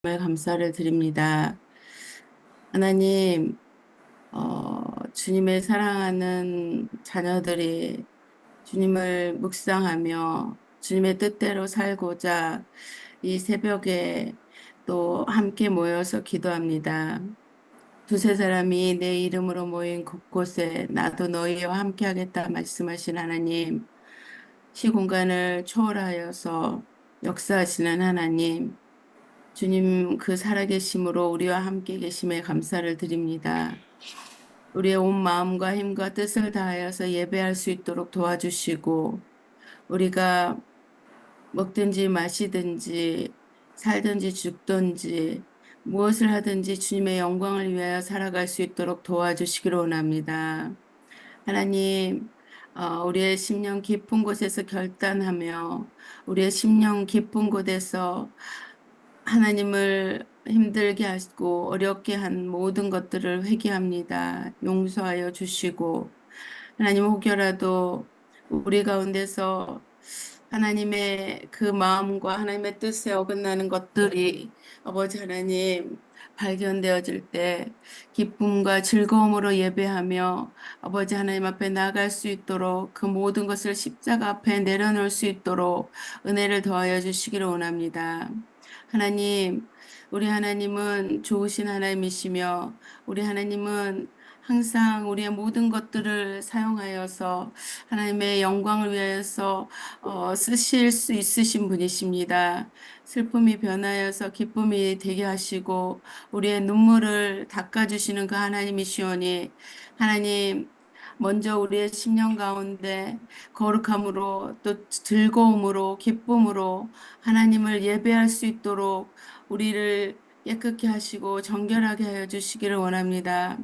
감사를 드립니다. 하나님, 주님의 사랑하는 자녀들이 주님을 묵상하며 주님의 뜻대로 살고자 이 새벽에 또 함께 모여서 기도합니다. 두세 사람이 내 이름으로 모인 곳곳에 나도 너희와 함께 하겠다 말씀하신 하나님, 시공간을 초월하여서 역사하시는 하나님, 주님 그 살아계심으로 우리와 함께 계심에 감사를 드립니다. 우리의 온 마음과 힘과 뜻을 다하여서 예배할 수 있도록 도와주시고, 우리가 먹든지 마시든지 살든지 죽든지 무엇을 하든지 주님의 영광을 위하여 살아갈 수 있도록 도와주시기를 원합니다. 하나님, 우리의 심령 깊은 곳에서 결단하며 우리의 심령 깊은 곳에서 하나님을 힘들게 하시고 어렵게 한 모든 것들을 회개합니다. 용서하여 주시고 하나님 혹여라도 우리 가운데서 하나님의 그 마음과 하나님의 뜻에 어긋나는 것들이 아버지 하나님 발견되어질 때 기쁨과 즐거움으로 예배하며 아버지 하나님 앞에 나아갈 수 있도록 그 모든 것을 십자가 앞에 내려놓을 수 있도록 은혜를 더하여 주시기를 원합니다. 하나님, 우리 하나님은 좋으신 하나님이시며 우리 하나님은 항상 우리의 모든 것들을 사용하여서 하나님의 영광을 위하여서 쓰실 수 있으신 분이십니다. 슬픔이 변하여서 기쁨이 되게 하시고 우리의 눈물을 닦아주시는 그 하나님이시오니 하나님 먼저 우리의 심령 가운데 거룩함으로 또 즐거움으로 기쁨으로 하나님을 예배할 수 있도록 우리를 깨끗게 하시고 정결하게 하여 주시기를 원합니다.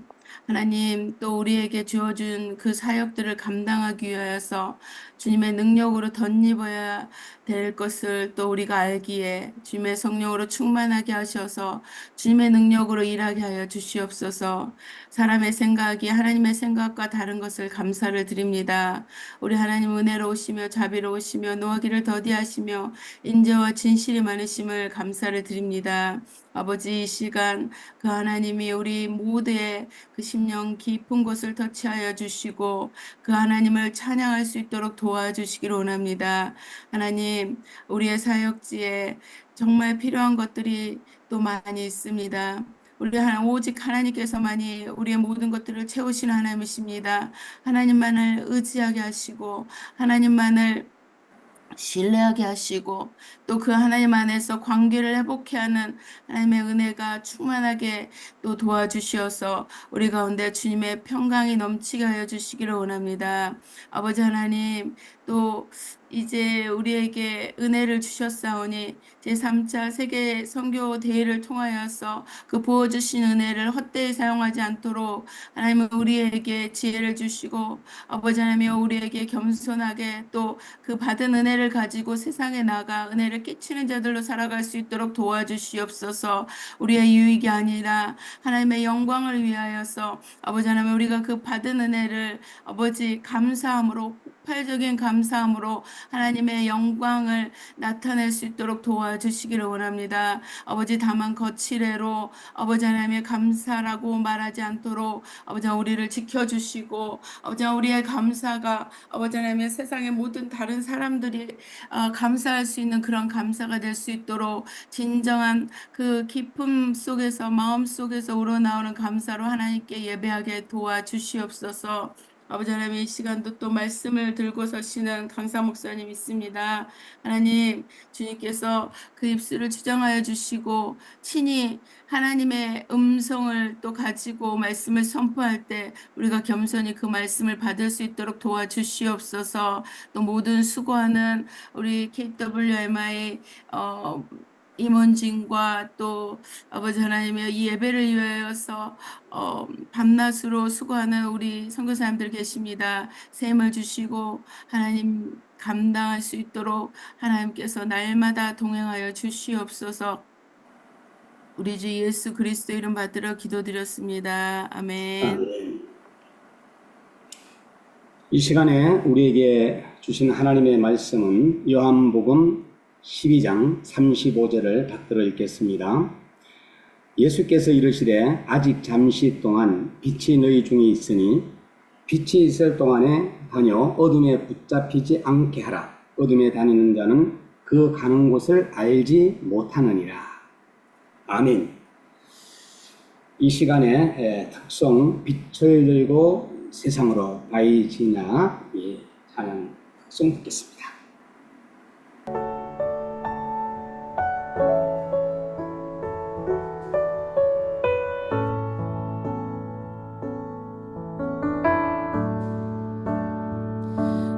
하나님 또 우리에게 주어준 그 사역들을 감당하기 위하여서 주님의 능력으로 덧입어야 될 것을 또 우리가 알기에 주님의 성령으로 충만하게 하셔서 주님의 능력으로 일하게 하여 주시옵소서. 사람의 생각이 하나님의 생각과 다른 것을 감사를 드립니다. 우리 하나님 은혜로우시며 자비로우시며 노하기를 더디하시며 인자와 진실이 많으심을 감사를 드립니다. 아버지 이 시간 그 하나님이 우리 모두의 그 심령 깊은 곳을 터치하여 주시고 그 하나님을 찬양할 수 있도록 도와주시기를 원합니다. 하나님 우리의 사역지에 정말 필요한 것들이 또 많이 있습니다. 오직 하나님께서만이 우리의 모든 것들을 채우시는 하나님이십니다. 하나님만을 의지하게 하시고 하나님만을 신뢰하게 하시고 또 그 하나님 안에서 관계를 회복케 하는 하나님의 은혜가 충만하게 또 도와주시어서 우리 가운데 주님의 평강이 넘치게 하여 주시기를 원합니다. 아버지 하나님 또 이제 우리에게 은혜를 주셨사오니 제3차 세계 선교 대회를 통하여서 그 부어주신 은혜를 헛되이 사용하지 않도록 하나님은 우리에게 지혜를 주시고 아버지 하나님 우리에게 겸손하게 또 그 받은 은혜를 가지고 세상에 나가 은혜를 끼치는 자들로 살아갈 수 있도록 도와주시옵소서. 우리의 유익이 아니라 하나님의 영광을 위하여서 아버지 하나님 우리가 그 받은 은혜를 아버지 감사함으로 폭발적인 감사함으로 하나님의 영광을 나타낼 수 있도록 도와주시기를 원합니다. 아버지 다만 거칠애로 아버지 하나님의 감사라고 말하지 않도록 아버지 우리를 지켜주시고 아버지 우리의 감사가 아버지 하나님의 세상의 모든 다른 사람들이 감사할 수 있는 그런 감사가 될 수 있도록 진정한 그 기쁨 속에서 마음 속에서 우러나오는 감사로 하나님께 예배하게 도와주시옵소서. 아버지 하나님 이 시간도 또 말씀을 들고 서시는 강사 목사님 있습니다. 하나님 주님께서 그 입술을 주장하여 주시고 친히 하나님의 음성을 또 가지고 말씀을 선포할 때 우리가 겸손히 그 말씀을 받을 수 있도록 도와주시옵소서. 또 모든 수고하는 우리 KWMI 임원진과 또 아버지 하나님의 이 예배를 위하여서 밤낮으로 수고하는 우리 선교사님들 계십니다. 샘을 주시고 하나님 감당할 수 있도록 하나님께서 날마다 동행하여 주시옵소서. 우리 주 예수 그리스도 이름 받들어 기도드렸습니다. 아멘. 이 시간에 우리에게 주신 하나님의 말씀은 요한복음 12장 35절을 받들어 읽겠습니다. 예수께서 이르시되 아직 잠시 동안 빛이 너희 중에 있으니 빛이 있을 동안에 다녀 어둠에 붙잡히지 않게 하라. 어둠에 다니는 자는 그 가는 곳을 알지 못하느니라. 아멘. 이 시간에 특송 빛을 들고 세상으로 바이지나 하는 특송 듣겠습니다.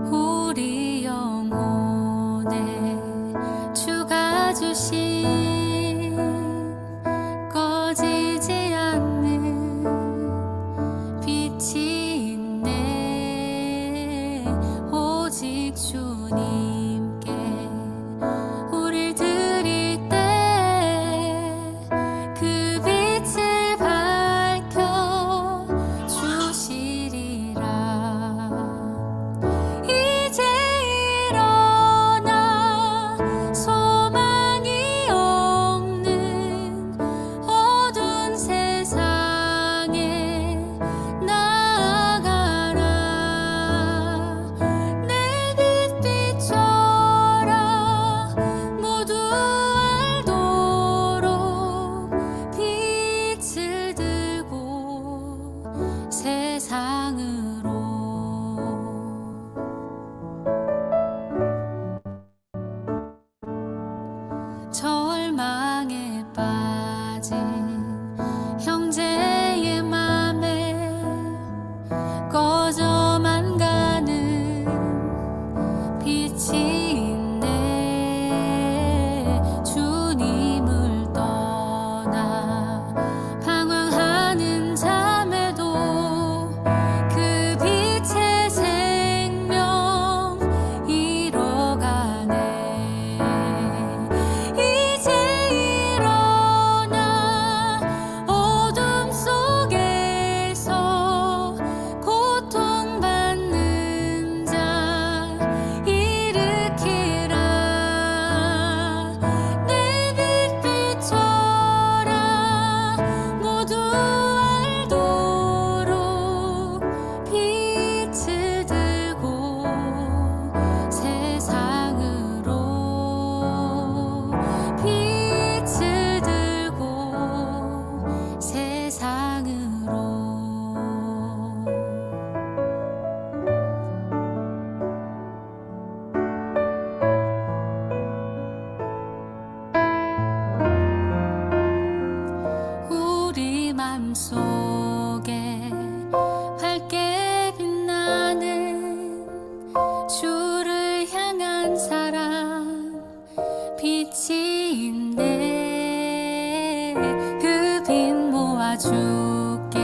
우리 영혼에 주가 주신 꺼지지 않는 빛이 있네. 오직 주님께 우릴 드릴 때 그 빛을 밝혀 주시리라. 이제 일어나 소망이 없는 어두운 세상에 나아가라. 내 빛 비춰라. 모두 알도록 빛을 들고 세상으로. 절망에 빠진 형제의 맘에 꺼져만 가는 빛이 있네. 주님을 떠나 방황하는 잠에도 그 빛의 생명 잃어가네. 이제 일어나 어둠 속에서 고통받는 자 일으키라. 내 빛 비춰라. 모두 알도록 빛을 들고 세상으로. 빛을 들고 세상으로. 우리 맘속에 밝게 빛나는 주를 향한 사랑 빛이 있네. 그 빛 모아 주께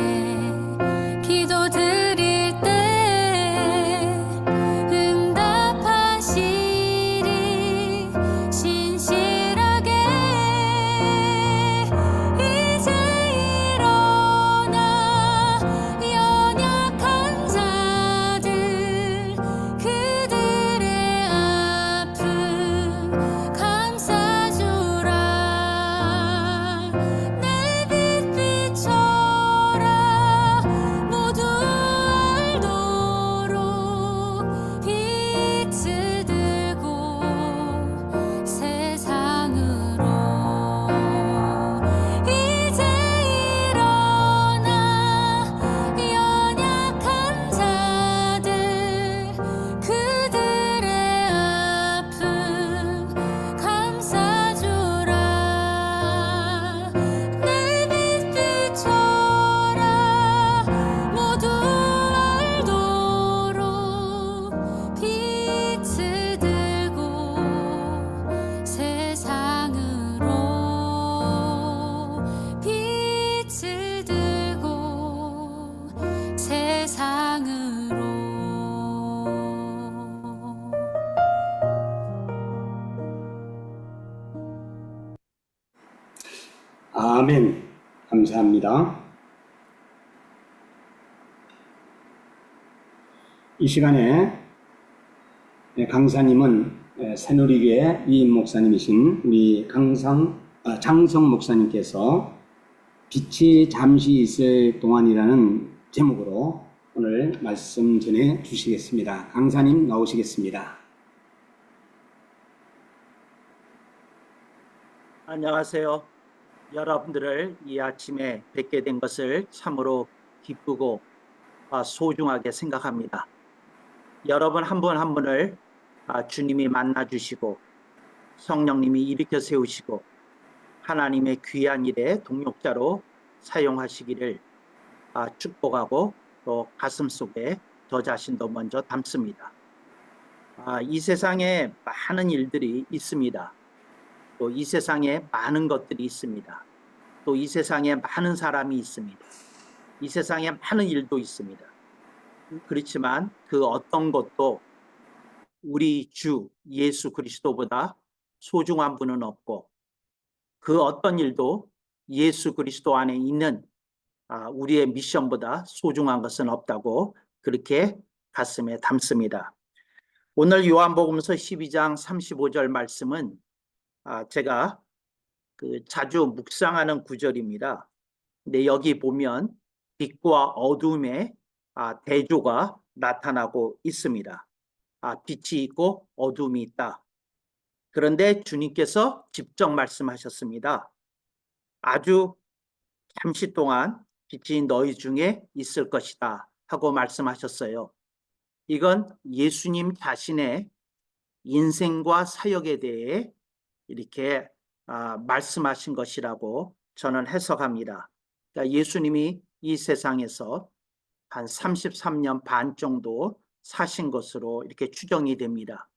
기도 드릴 때 응답하시리 신실하게. 이제 일어나 연약한 자들 그들의 아픔 감싸주라. 내 빛 비춰라. 모두 알도록 빛을 들고 세상으로. 이제 일어나 연약한 자들 그들의 아픔 감싸주라. 내 빛 비춰라. 모두 알도록 빛을 들고 세상으로. 빛을 들고 세상으로. 아멘. 감사합니다. 이 시간에 강사님은 새누리교회 위임 목사님이신 우리 장성 목사님께서 빛이 잠시 있을 동안이라는 제목으로 오늘 말씀 전해 주시겠습니다. 강사님 나오시겠습니다. 안녕하세요. 여러분들을 이 아침에 뵙게 된 것을 참으로 기쁘고 소중하게 생각합니다. 여러분 한 분 한 분을 주님이 만나 주시고 성령님이 일으켜 세우시고 하나님의 귀한 일에 동력자로 사용하시기를 축복하고 또 가슴속에 저 자신도 먼저 담습니다. 이 세상에 많은 일들이 있습니다. 또 이 세상에 많은 것들이 있습니다. 또 이 세상에 많은 사람이 있습니다. 이 세상에 많은 일도 있습니다. 그렇지만 그 어떤 것도 우리 주 예수 그리스도보다 소중한 분은 없고 그 어떤 일도 예수 그리스도 안에 있는 우리의 미션보다 소중한 것은 없다고 그렇게 가슴에 담습니다. 오늘 요한복음서 12장 35절 말씀은 제가 자주 묵상하는 구절입니다. 근데 여기 보면 빛과 어둠의 대조가 나타나고 있습니다. 빛이 있고 어둠이 있다. 그런데 주님께서 직접 말씀하셨습니다. 아주 잠시 동안 빛이 너희 중에 있을 것이다 하고 말씀하셨어요. 이건 예수님 자신의 인생과 사역에 대해 이렇게 말씀하신 것이라고 저는 해석합니다. 그러니까 예수님이 이 세상에서 한 33년 반 정도 사신 것으로 이렇게 추정이 됩니다.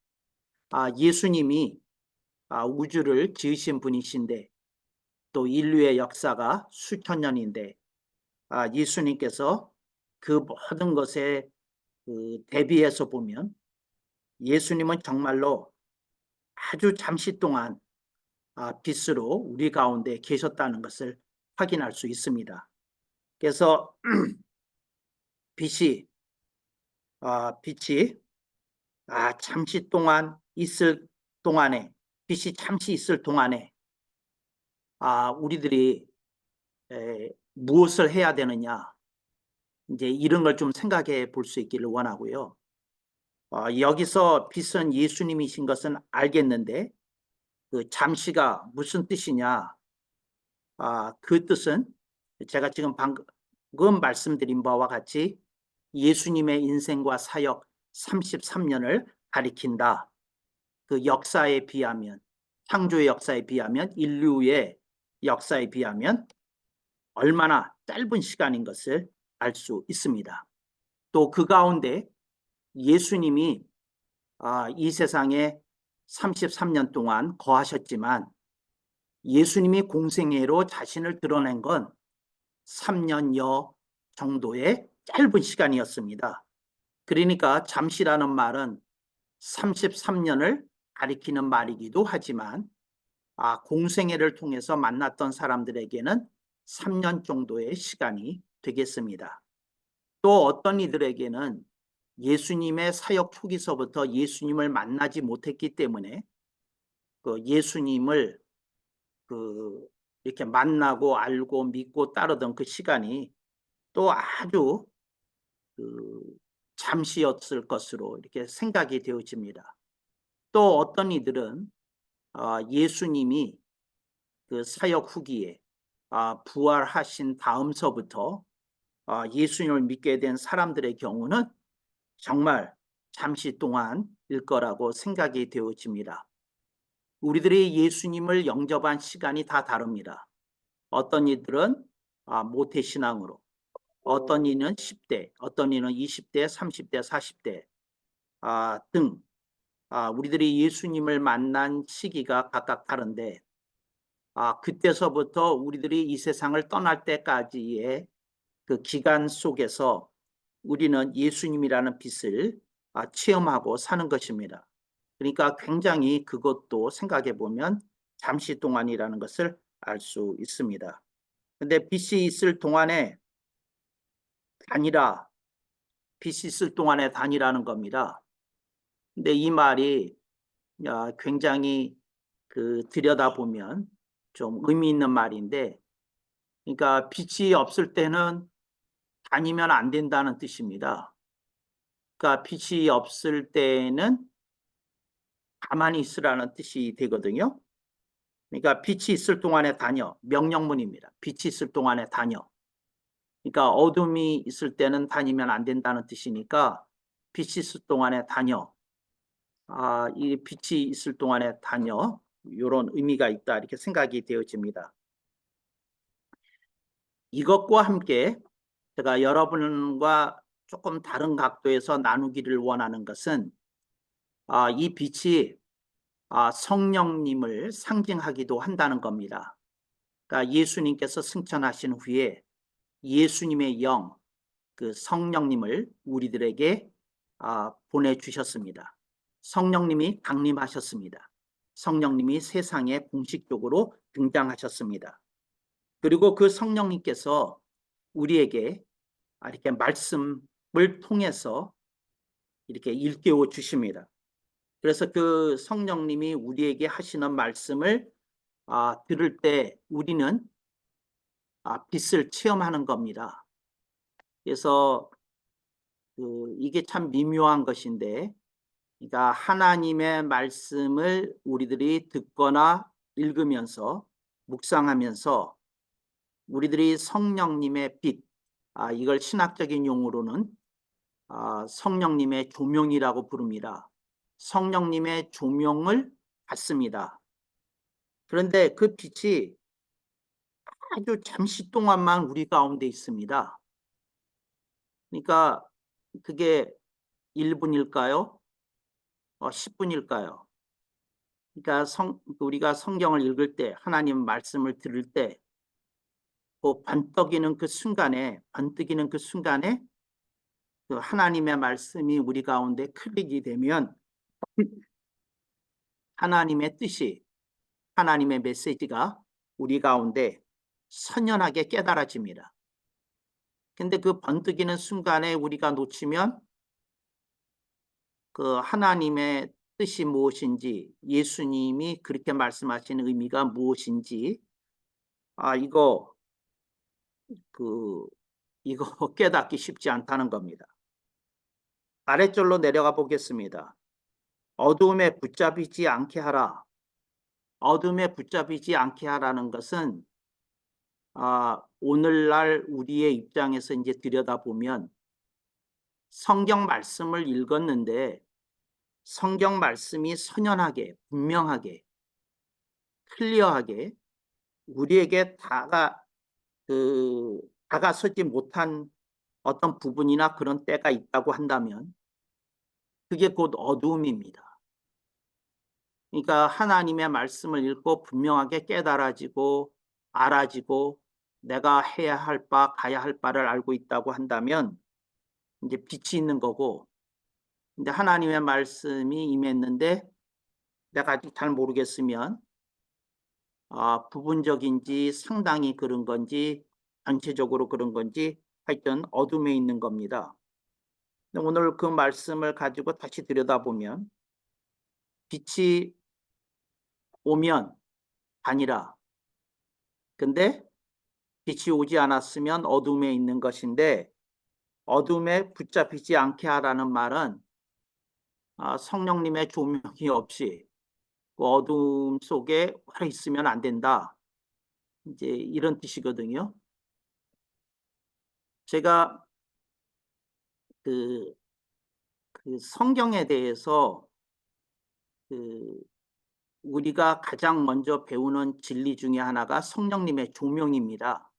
예수님이 우주를 지으신 분이신데 또 인류의 역사가 수천 년인데 예수님께서 그 모든 것에 대비해서 보면 예수님은 정말로 아주 잠시 동안 빛으로 우리 가운데 계셨다는 것을 확인할 수 있습니다. 그래서 빛이 잠시 동안 있을 동안에 빛이 잠시 있을 동안에 우리들이 무엇을 해야 되느냐 이제 이런 걸 좀 생각해 볼 수 있기를 원하고요. 여기서 빛은 예수님이신 것은 알겠는데 그 잠시가 무슨 뜻이냐? 그 뜻은 제가 지금 방금 말씀드린 바와 같이 예수님의 인생과 사역 33년을 가리킨다. 그 역사에 비하면 창조의 역사에 비하면 인류의 역사에 비하면 얼마나 짧은 시간인 것을 알 수 있습니다. 또 그 가운데 예수님이 이 세상에 33년 동안 거하셨지만 예수님이 공생애로 자신을 드러낸 건 3년여 정도의 짧은 시간이었습니다. 그러니까 잠시라는 말은 33년을 가리키는 말이기도 하지만 공생애를 통해서 만났던 사람들에게는 3년 정도의 시간이 되겠습니다. 또 어떤 이들에게는 예수님의 사역 초기서부터 예수님을 만나지 못했기 때문에 그 예수님을 이렇게 만나고 알고 믿고 따르던 그 시간이 또 아주 잠시였을 것으로 이렇게 생각이 되어집니다. 또 어떤 이들은 예수님이 그 사역 후기에 부활하신 다음서부터 예수님을 믿게 된 사람들의 경우는 정말 잠시 동안일 거라고 생각이 되어집니다. 우리들이 예수님을 영접한 시간이 다 다릅니다. 어떤 이들은 모태신앙으로, 어떤 이는 10대, 어떤 이는 20대, 30대, 40대 등 우리들이 예수님을 만난 시기가 각각 다른데 그때서부터 우리들이 이 세상을 떠날 때까지의 그 기간 속에서 우리는 예수님이라는 빛을 체험하고 사는 것입니다. 그러니까 굉장히 그것도 생각해 보면 잠시 동안이라는 것을 알 수 있습니다. 근데 빛이 있을 동안에 단이라, 빛이 있을 동안에 단이라는 겁니다. 근데 이 말이 굉장히 들여다보면 좀 의미 있는 말인데 그러니까 빛이 없을 때는 다니면 안 된다는 뜻입니다. 그러니까 빛이 없을 때는 가만히 있으라는 뜻이 되거든요. 그러니까 빛이 있을 동안에 다녀. 명령문입니다. 빛이 있을 동안에 다녀. 그러니까 어둠이 있을 때는 다니면 안 된다는 뜻이니까 빛이 있을 동안에 다녀. 이 빛이 있을 동안에 다녀. 이런 의미가 있다. 이렇게 생각이 되어집니다. 이것과 함께 제가 여러분과 조금 다른 각도에서 나누기를 원하는 것은 이 빛이 성령님을 상징하기도 한다는 겁니다. 그러니까 예수님께서 승천하신 후에 예수님의 영, 그 성령님을 우리들에게 보내주셨습니다. 성령님이 강림하셨습니다. 성령님이 세상에 공식적으로 등장하셨습니다. 그리고 그 성령님께서 우리에게 이렇게 말씀을 통해서 이렇게 일깨워 주십니다. 그래서 그 성령님이 우리에게 하시는 말씀을 들을 때 우리는 빛을 체험하는 겁니다. 그래서 이게 참 미묘한 것인데, 그러니까 하나님의 말씀을 우리들이 듣거나 읽으면서 묵상하면서 우리들이 성령님의 빛, 이걸 신학적인 용어로는 성령님의 조명이라고 부릅니다. 성령님의 조명을 받습니다. 그런데 그 빛이 아주 잠시 동안만 우리 가운데 있습니다. 그러니까 그게 1분일까요? 10분일까요? 그러니까 우리가 성경을 읽을 때, 하나님 말씀을 들을 때, 번뜩이는 그 순간에 그 하나님의 말씀이 우리 가운데 클릭이 되면 하나님의 뜻이, 하나님의 메시지가 우리 가운데 선연하게 깨달아집니다. 근데 그 번뜩이는 순간에 우리가 놓치면 그 하나님의 뜻이 무엇인지, 예수님이 그렇게 말씀하신 의미가 무엇인지, 이거 깨닫기 쉽지 않다는 겁니다. 아래절로 내려가 보겠습니다. 어두움에 붙잡히지 않게 하라. 어둠에 붙잡히지 않게 하라는 것은 오늘날 우리의 입장에서 이제 들여다보면 성경 말씀을 읽었는데 성경 말씀이 선연하게, 분명하게, 클리어하게 우리에게 다가서지 못한 어떤 부분이나 그런 때가 있다고 한다면 그게 곧 어두움입니다. 그러니까 하나님의 말씀을 읽고 분명하게 깨달아지고 알아지고 내가 해야 할 바, 가야 할 바를 알고 있다고 한다면 이제 빛이 있는 거고, 근데 하나님의 말씀이 임했는데 내가 아직 잘 모르겠으면 부분적인지 상당히 그런 건지 전체적으로 그런 건지 하여튼 어둠에 있는 겁니다. 오늘 그 말씀을 가지고 다시 들여다보면 빛이 오면 다니라. 근데 빛이 오지 않았으면 어둠에 있는 것인데 어둠에 붙잡히지 않게 하라는 말은 성령님의 조명이 없이 그 어둠 속에 오래 있으면 안 된다. 이제 이런 뜻이거든요. 제가 그 성경에 대해서 우리가 가장 먼저 배우는 진리 중에 하나가 성령님의 조명입니다.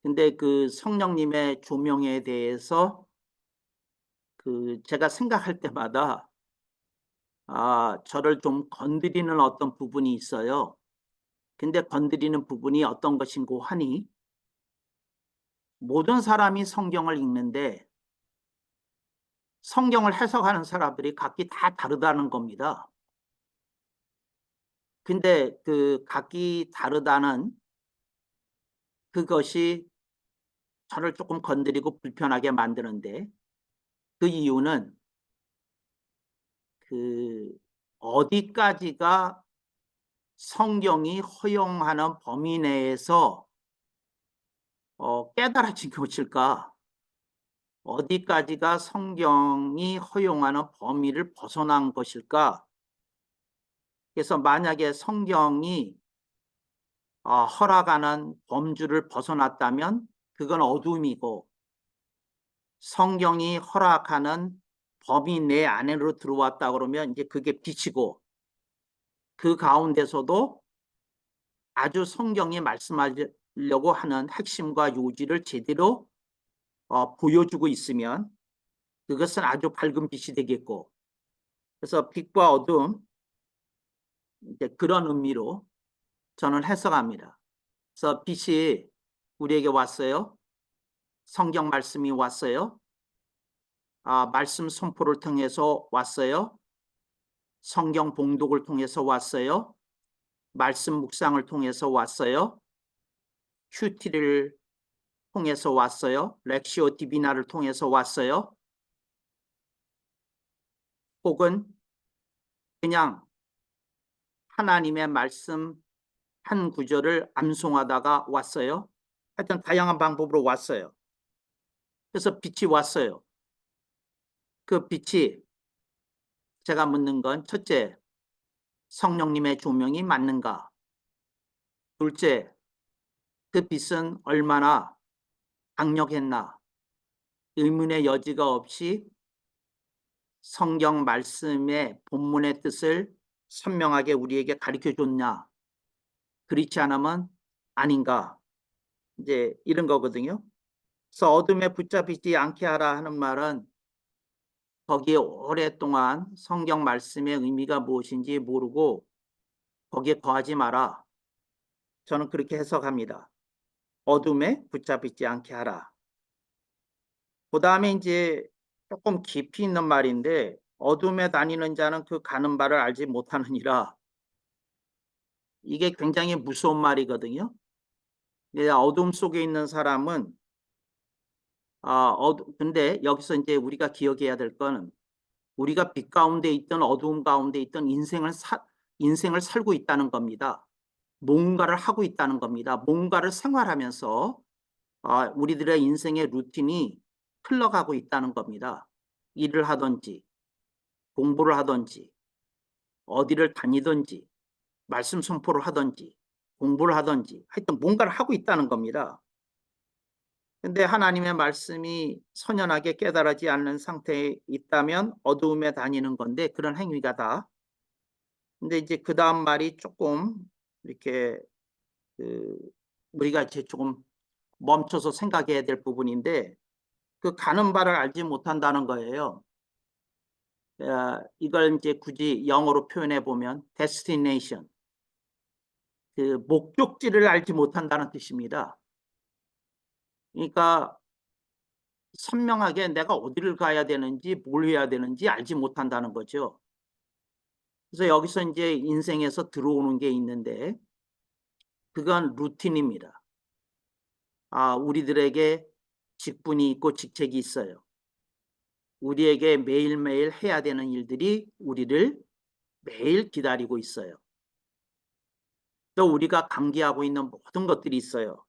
근데 그 성령님의 조명에 대해서 제가 생각할 때마다 저를 좀 건드리는 어떤 부분이 있어요. 근데 건드리는 부분이 어떤 것인고 하니 모든 사람이 성경을 읽는데 성경을 해석하는 사람들이 각기 다 다르다는 겁니다. 근데 각기 다르다는 그것이 저를 조금 건드리고 불편하게 만드는데 그 이유는 어디까지가 성경이 허용하는 범위 내에서 깨달아진 것일까? 어디까지가 성경이 허용하는 범위를 벗어난 것일까? 그래서 만약에 성경이 허락하는 범주를 벗어났다면 그건 어둠이고, 성경이 허락하는 범위 내 안으로 들어왔다 그러면 이제 그게 빛이고, 그 가운데서도 아주 성경이 말씀하려고 하는 핵심과 요지를 제대로 보여주고 있으면 그것은 아주 밝은 빛이 되겠고, 그래서 빛과 어둠, 이제 그런 의미로 저는 해석합니다. 그래서 빛이 우리에게 왔어요. 성경 말씀이 왔어요. 말씀 선포를 통해서 왔어요. 성경 봉독을 통해서 왔어요. 말씀 묵상을 통해서 왔어요. 큐티를 통해서 왔어요. 렉시오 디비나를 통해서 왔어요. 혹은 그냥 하나님의 말씀 한 구절을 암송하다가 왔어요. 하여튼 다양한 방법으로 왔어요. 그래서 빛이 왔어요. 그 빛이, 제가 묻는 건 첫째, 성령님의 조명이 맞는가? 둘째, 그 빛은 얼마나 강력했나? 의문의 여지가 없이 성경 말씀의 본문의 뜻을 선명하게 우리에게 가르쳐 줬냐? 그렇지 않으면 아닌가? 이제 이런 거거든요. 그래서 어둠에 붙잡히지 않게 하라 하는 말은 거기에 오랫동안 성경 말씀의 의미가 무엇인지 모르고 거기에 거하지 마라. 저는 그렇게 해석합니다. 어둠에 붙잡히지 않게 하라. 그 다음에 이제 조금 깊이 있는 말인데, 어둠에 다니는 자는 그 가는 바를 알지 못하느니라. 이게 굉장히 무서운 말이거든요. 어둠 속에 있는 사람은 근데 여기서 이제 우리가 기억해야 될 거는, 우리가 빛 가운데 있던 어두움 가운데 있던 인생을 살고 있다는 겁니다. 뭔가를 하고 있다는 겁니다. 뭔가를 생활하면서 우리들의 인생의 루틴이 흘러가고 있다는 겁니다. 일을 하든지 공부를 하든지 어디를 다니든지 말씀 선포를 하든지 공부를 하든지 하여튼 뭔가를 하고 있다는 겁니다. 근데 하나님의 말씀이 선연하게 깨달아지 않는 상태에 있다면 어두움에 다니는 건데, 그런 행위가 다. 근데 이제 그 다음 말이 조금 이렇게 우리가 이제 조금 멈춰서 생각해야 될 부분인데, 그 가는 바를 알지 못한다는 거예요. 이걸 이제 굳이 영어로 표현해 보면 destination, 그 목적지를 알지 못한다는 뜻입니다. 그러니까 선명하게 내가 어디를 가야 되는지 뭘 해야 되는지 알지 못한다는 거죠. 그래서 여기서 이제 인생에서 들어오는 게 있는데, 그건 루틴입니다. 우리들에게 직분이 있고 직책이 있어요. 우리에게 매일매일 해야 되는 일들이 우리를 매일 기다리고 있어요. 또 우리가 감기하고 있는 모든 것들이 있어요.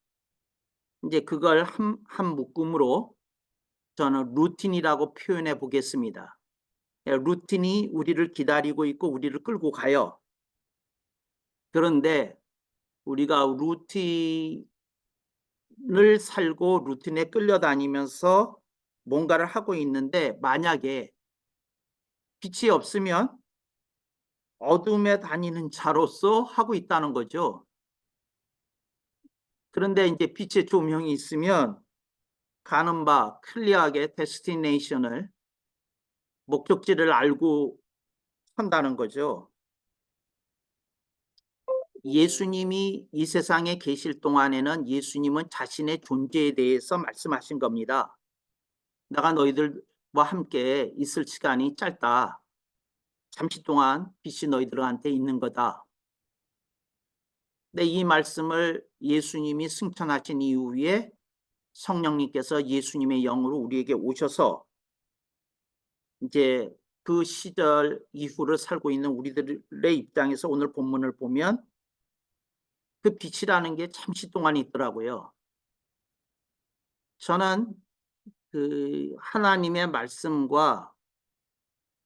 이제 그걸 한 묶음으로 저는 루틴이라고 표현해 보겠습니다. 루틴이 우리를 기다리고 있고 우리를 끌고 가요. 그런데 우리가 루틴을 살고 루틴에 끌려다니면서 뭔가를 하고 있는데, 만약에 빛이 없으면 어둠에 다니는 자로서 하고 있다는 거죠. 그런데 이제 빛의 조명이 있으면 가는 바 클리어하게 데스티네이션을, 목적지를 알고 한다는 거죠. 예수님이 이 세상에 계실 동안에는 예수님은 자신의 존재에 대해서 말씀하신 겁니다. 내가 너희들과 함께 있을 시간이 짧다. 잠시 동안 빛이 너희들한테 있는 거다. 근데 이 말씀을 예수님이 승천하신 이후에 성령님께서 예수님의 영으로 우리에게 오셔서 이제 그 시절 이후를 살고 있는 우리들의 입장에서 오늘 본문을 보면 그 빛이라는 게 잠시 동안 있더라고요. 저는 그 하나님의 말씀과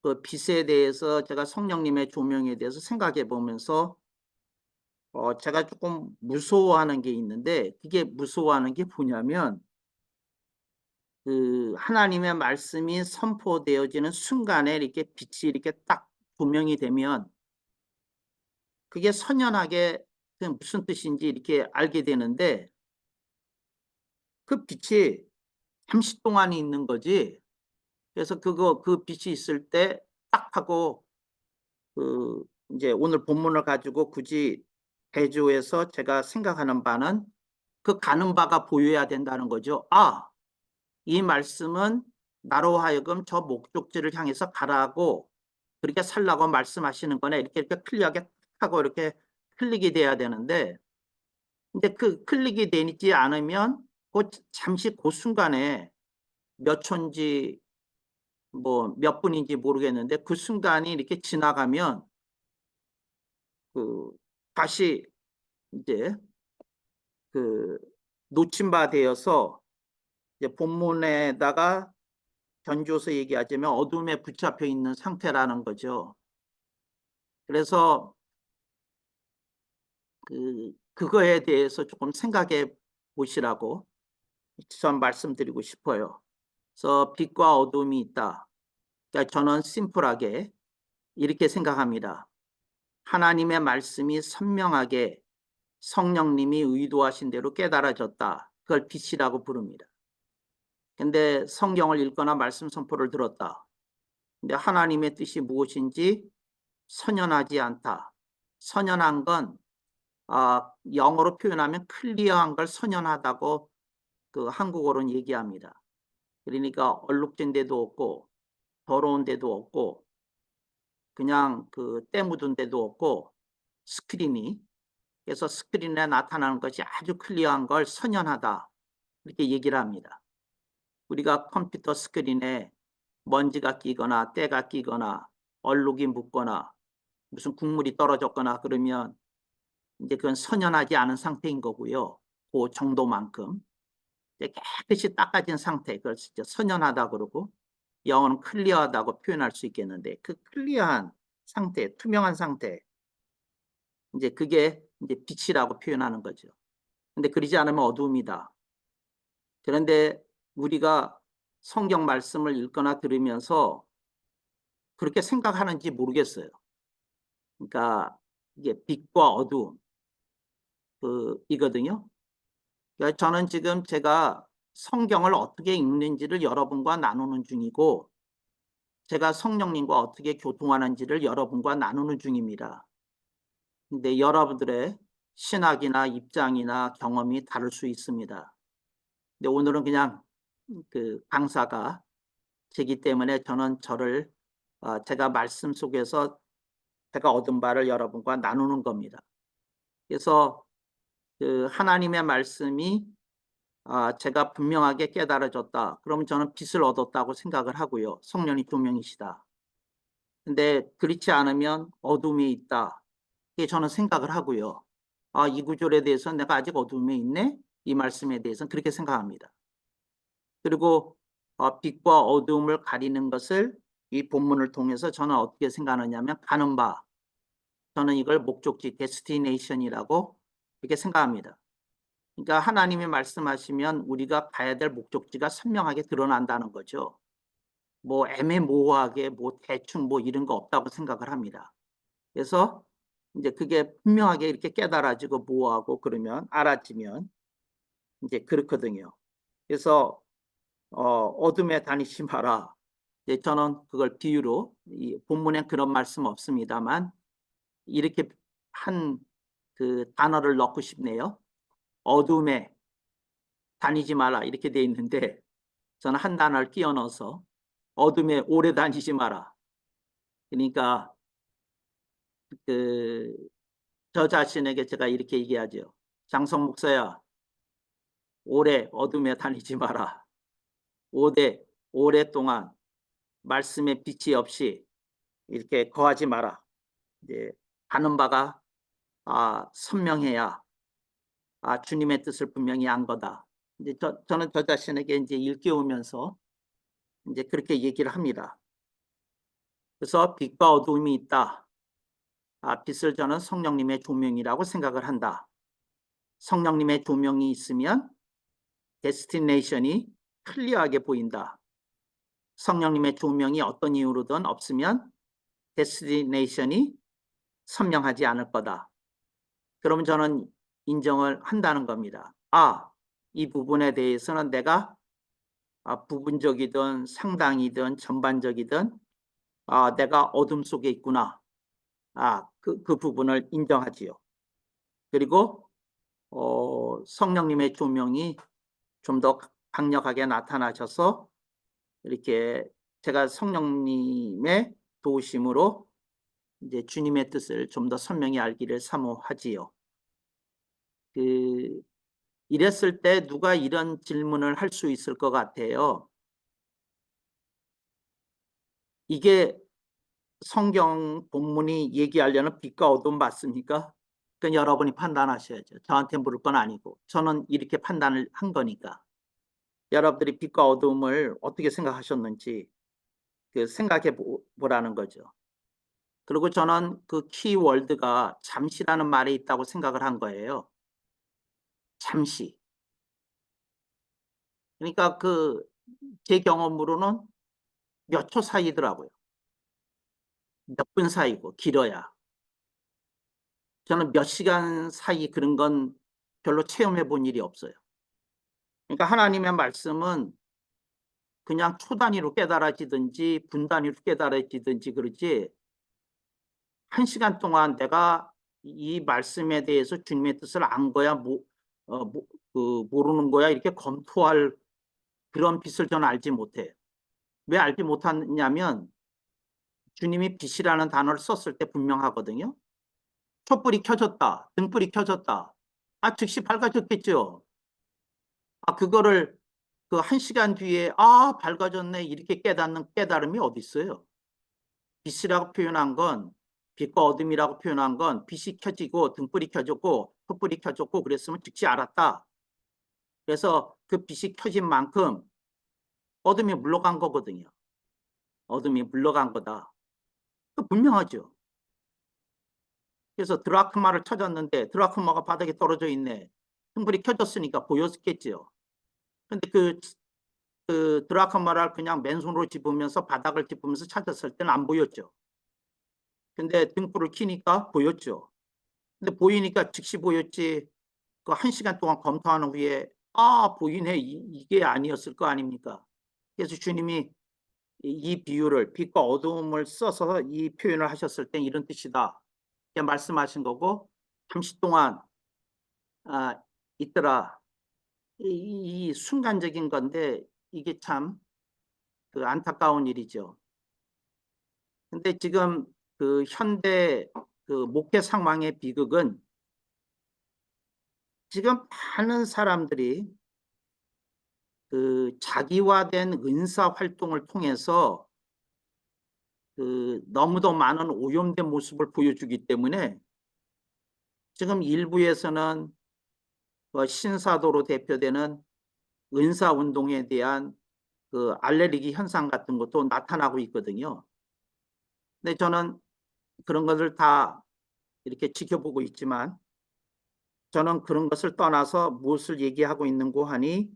그 빛에 대해서 제가 성령님의 조명에 대해서 생각해 보면서 제가 조금 무서워하는 게 있는데, 그게 무서워하는 게 뭐냐면 그 하나님의 말씀이 선포되어지는 순간에 이렇게 빛이 이렇게 딱 조명이 되면 그게 선연하게 그 무슨 뜻인지 이렇게 알게 되는데, 그 빛이 잠시 동안 있는 거지. 그래서 그 빛이 있을 때 딱 하고 그 이제 오늘 본문을 가지고 굳이 대조해서 제가 생각하는 바는 그 가는 바가 보여야 된다는 거죠. 이 말씀은 나로 하여금 저 목적지를 향해서 가라고 그렇게 살라고 말씀하시는 거네. 이렇게 클리어하게 하고 이렇게 클릭이 돼야 되는데, 근데 그 클릭이 되지 않으면 잠시 그 순간에 몇 초인지 뭐 몇 분인지 모르겠는데 그 순간이 이렇게 지나가면 그 다시 이제 그 놓친 바 되어서 이제 본문에다가 견주어서 얘기하자면 어둠에 붙잡혀 있는 상태라는 거죠. 그래서 그거에 대해서 조금 생각해 보시라고 전 말씀드리고 싶어요. 그래서 빛과 어둠이 있다. 그러니까 저는 심플하게 이렇게 생각합니다. 하나님의 말씀이 선명하게 성령님이 의도하신 대로 깨달아졌다. 그걸 빛이라고 부릅니다. 근데 성경을 읽거나 말씀 선포를 들었다. 근데 하나님의 뜻이 무엇인지 선연하지 않다. 선연한 건 영어로 표현하면 클리어한 걸 선연하다고 그 한국어로는 얘기합니다. 그러니까 얼룩진 데도 없고 더러운 데도 없고 그냥 그 때 묻은 데도 없고 스크린이, 그래서 스크린에 나타나는 것이 아주 클리어한 걸 선연하다 이렇게 얘기를 합니다. 우리가 컴퓨터 스크린에 먼지가 끼거나 때가 끼거나 얼룩이 묻거나 무슨 국물이 떨어졌거나 그러면 이제 그건 선연하지 않은 상태인 거고요. 그 정도만큼 이제 깨끗이 닦아진 상태, 그걸 진짜 선연하다 그러고 영어는 클리어하다고 표현할 수 있겠는데, 그 클리어한 상태, 투명한 상태, 이제 그게 이제 빛이라고 표현하는 거죠. 근데 그러지 않으면 어두움이다. 그런데 우리가 성경 말씀을 읽거나 들으면서 그렇게 생각하는지 모르겠어요. 그러니까 이게 빛과 어두움 이거든요. 그러니까 저는 지금 제가 성경을 어떻게 읽는지를 여러분과 나누는 중이고, 제가 성령님과 어떻게 교통하는지를 여러분과 나누는 중입니다. 근데 여러분들의 신학이나 입장이나 경험이 다를 수 있습니다. 근데 오늘은 그냥 그 강사가 제기 때문에 저는 제가 말씀 속에서 제가 얻은 바를 여러분과 나누는 겁니다. 그래서 그 하나님의 말씀이 제가 분명하게 깨달아졌다. 그러면 저는 빛을 얻었다고 생각을 하고요. 성령이 조명이시다. 근데 그렇지 않으면 어둠이 있다. 이게 저는 생각을 하고요. 이 구절에 대해서는 내가 아직 어둠에 있네? 이 말씀에 대해서는 그렇게 생각합니다. 그리고 빛과 어둠을 가리는 것을 이 본문을 통해서 저는 어떻게 생각하느냐면 가는 바. 저는 이걸 목적지, 데스티네이션이라고 이렇게 생각합니다. 그러니까 하나님이 말씀하시면 우리가 가야 될 목적지가 선명하게 드러난다는 거죠. 뭐 애매모호하게 뭐 대충 뭐 이런 거 없다고 생각을 합니다. 그래서 이제 그게 분명하게 이렇게 깨달아지고 모호하고 그러면 알아지면 이제 그렇거든요. 그래서 어둠에 다니지 마라. 이제 저는 그걸 비유로, 이 본문엔 그런 말씀 없습니다만 이렇게 한 그 단어를 넣고 싶네요. 어둠에 다니지 마라 이렇게 돼 있는데 저는 한 단어를 끼워 넣어서 어둠에 오래 다니지 마라. 그러니까 저 자신에게 제가 이렇게 얘기하죠. 장성 목사야, 오래 어둠에 다니지 마라. 오랫동안 말씀의 빛이 없이 이렇게 거하지 마라. 이제 가는 바가 선명해야 주님의 뜻을 분명히 안 거다. 이제 저는 저 자신에게 이제 일깨우면서 이제 그렇게 얘기를 합니다. 그래서 빛과 어두움이 있다. 빛을 저는 성령님의 조명이라고 생각을 한다. 성령님의 조명이 있으면 데스티네이션이 클리어하게 보인다. 성령님의 조명이 어떤 이유로든 없으면 데스티네이션이 선명하지 않을 거다. 그러면 저는 인정을 한다는 겁니다. 이 부분에 대해서는 내가 부분적이든 상당이든 전반적이든 내가 어둠 속에 있구나. 그 부분을 인정하지요. 그리고 성령님의 조명이 좀 더 강력하게 나타나셔서 이렇게 제가 성령님의 도우심으로 이제 주님의 뜻을 좀 더 선명히 알기를 사모하지요. 이랬을 때 누가 이런 질문을 할 수 있을 것 같아요. 이게 성경 본문이 얘기하려는 빛과 어둠 맞습니까? 그건 여러분이 판단하셔야죠. 저한테 물을 건 아니고. 저는 이렇게 판단을 한 거니까. 여러분들이 빛과 어둠을 어떻게 생각하셨는지 생각해 보라는 거죠. 그리고 저는 그 키워드가 잠시라는 말에 있다고 생각을 한 거예요. 잠시. 그러니까 제 경험으로는 몇 초 사이더라고요. 몇 분 사이고 길어야. 저는 몇 시간 사이 그런 건 별로 체험해 본 일이 없어요. 그러니까 하나님의 말씀은 그냥 초 단위로 깨달아지든지 분 단위로 깨달아지든지 그러지 1시간 동안 내가 이 말씀에 대해서 주님의 뜻을 안 거야 모르는 거야 이렇게 검토할 그런 빛을 저는 알지 못해요. 왜 알지 못하냐면 주님이 빛이라는 단어를 썼을 때 분명하거든요. 촛불이 켜졌다. 등불이 켜졌다. 즉시 밝아졌겠죠. 그거를 1시간 뒤에 '밝아졌네.' 이렇게 깨닫는 깨달음이 어디 있어요. 빛이라고 표현한 건 빛과 어둠이라고 표현한 건 빛이 켜지고 등불이 켜졌고 촛불이 켜졌고 그랬으면 즉시 알았다. 그래서 그 빛이 켜진 만큼 어둠이 물러간 거거든요. 어둠이 물러간 거다. 분명하죠. 그래서 드라크마를 찾았는데 드라크마가 바닥에 떨어져 있네. 등불이 켜졌으니까 보였겠지요. 근데 그 드라크마를 그냥 맨손으로 짚으면서 바닥을 짚으면서 찾았을 때는 안 보였죠. 근데 등불을 켜니까 보였죠. 근데 보이니까 즉시 보였지 1시간 동안 검토한 후에 보이네 이게 아니었을 거 아닙니까? 그래서 주님이 이 비유를 빛과 어두움을 써서 이 표현을 하셨을 때 이런 뜻이다. 이렇게 말씀하신 거고 잠시 동안 있더라. 이 순간적인 건데 이게 참 안타까운 일이죠. 근데 지금 현대 목회 상황의 비극은 지금 많은 사람들이 자기화된 은사 활동을 통해서 너무도 많은 오염된 모습을 보여주기 때문에 지금 일부에서는 신사도로 대표되는 은사 운동에 대한 알레르기 현상 같은 것도 나타나고 있거든요. 근데 저는 그런 것을 다 이렇게 지켜보고 있지만 저는 그런 것을 떠나서 무엇을 얘기하고 있는고 하니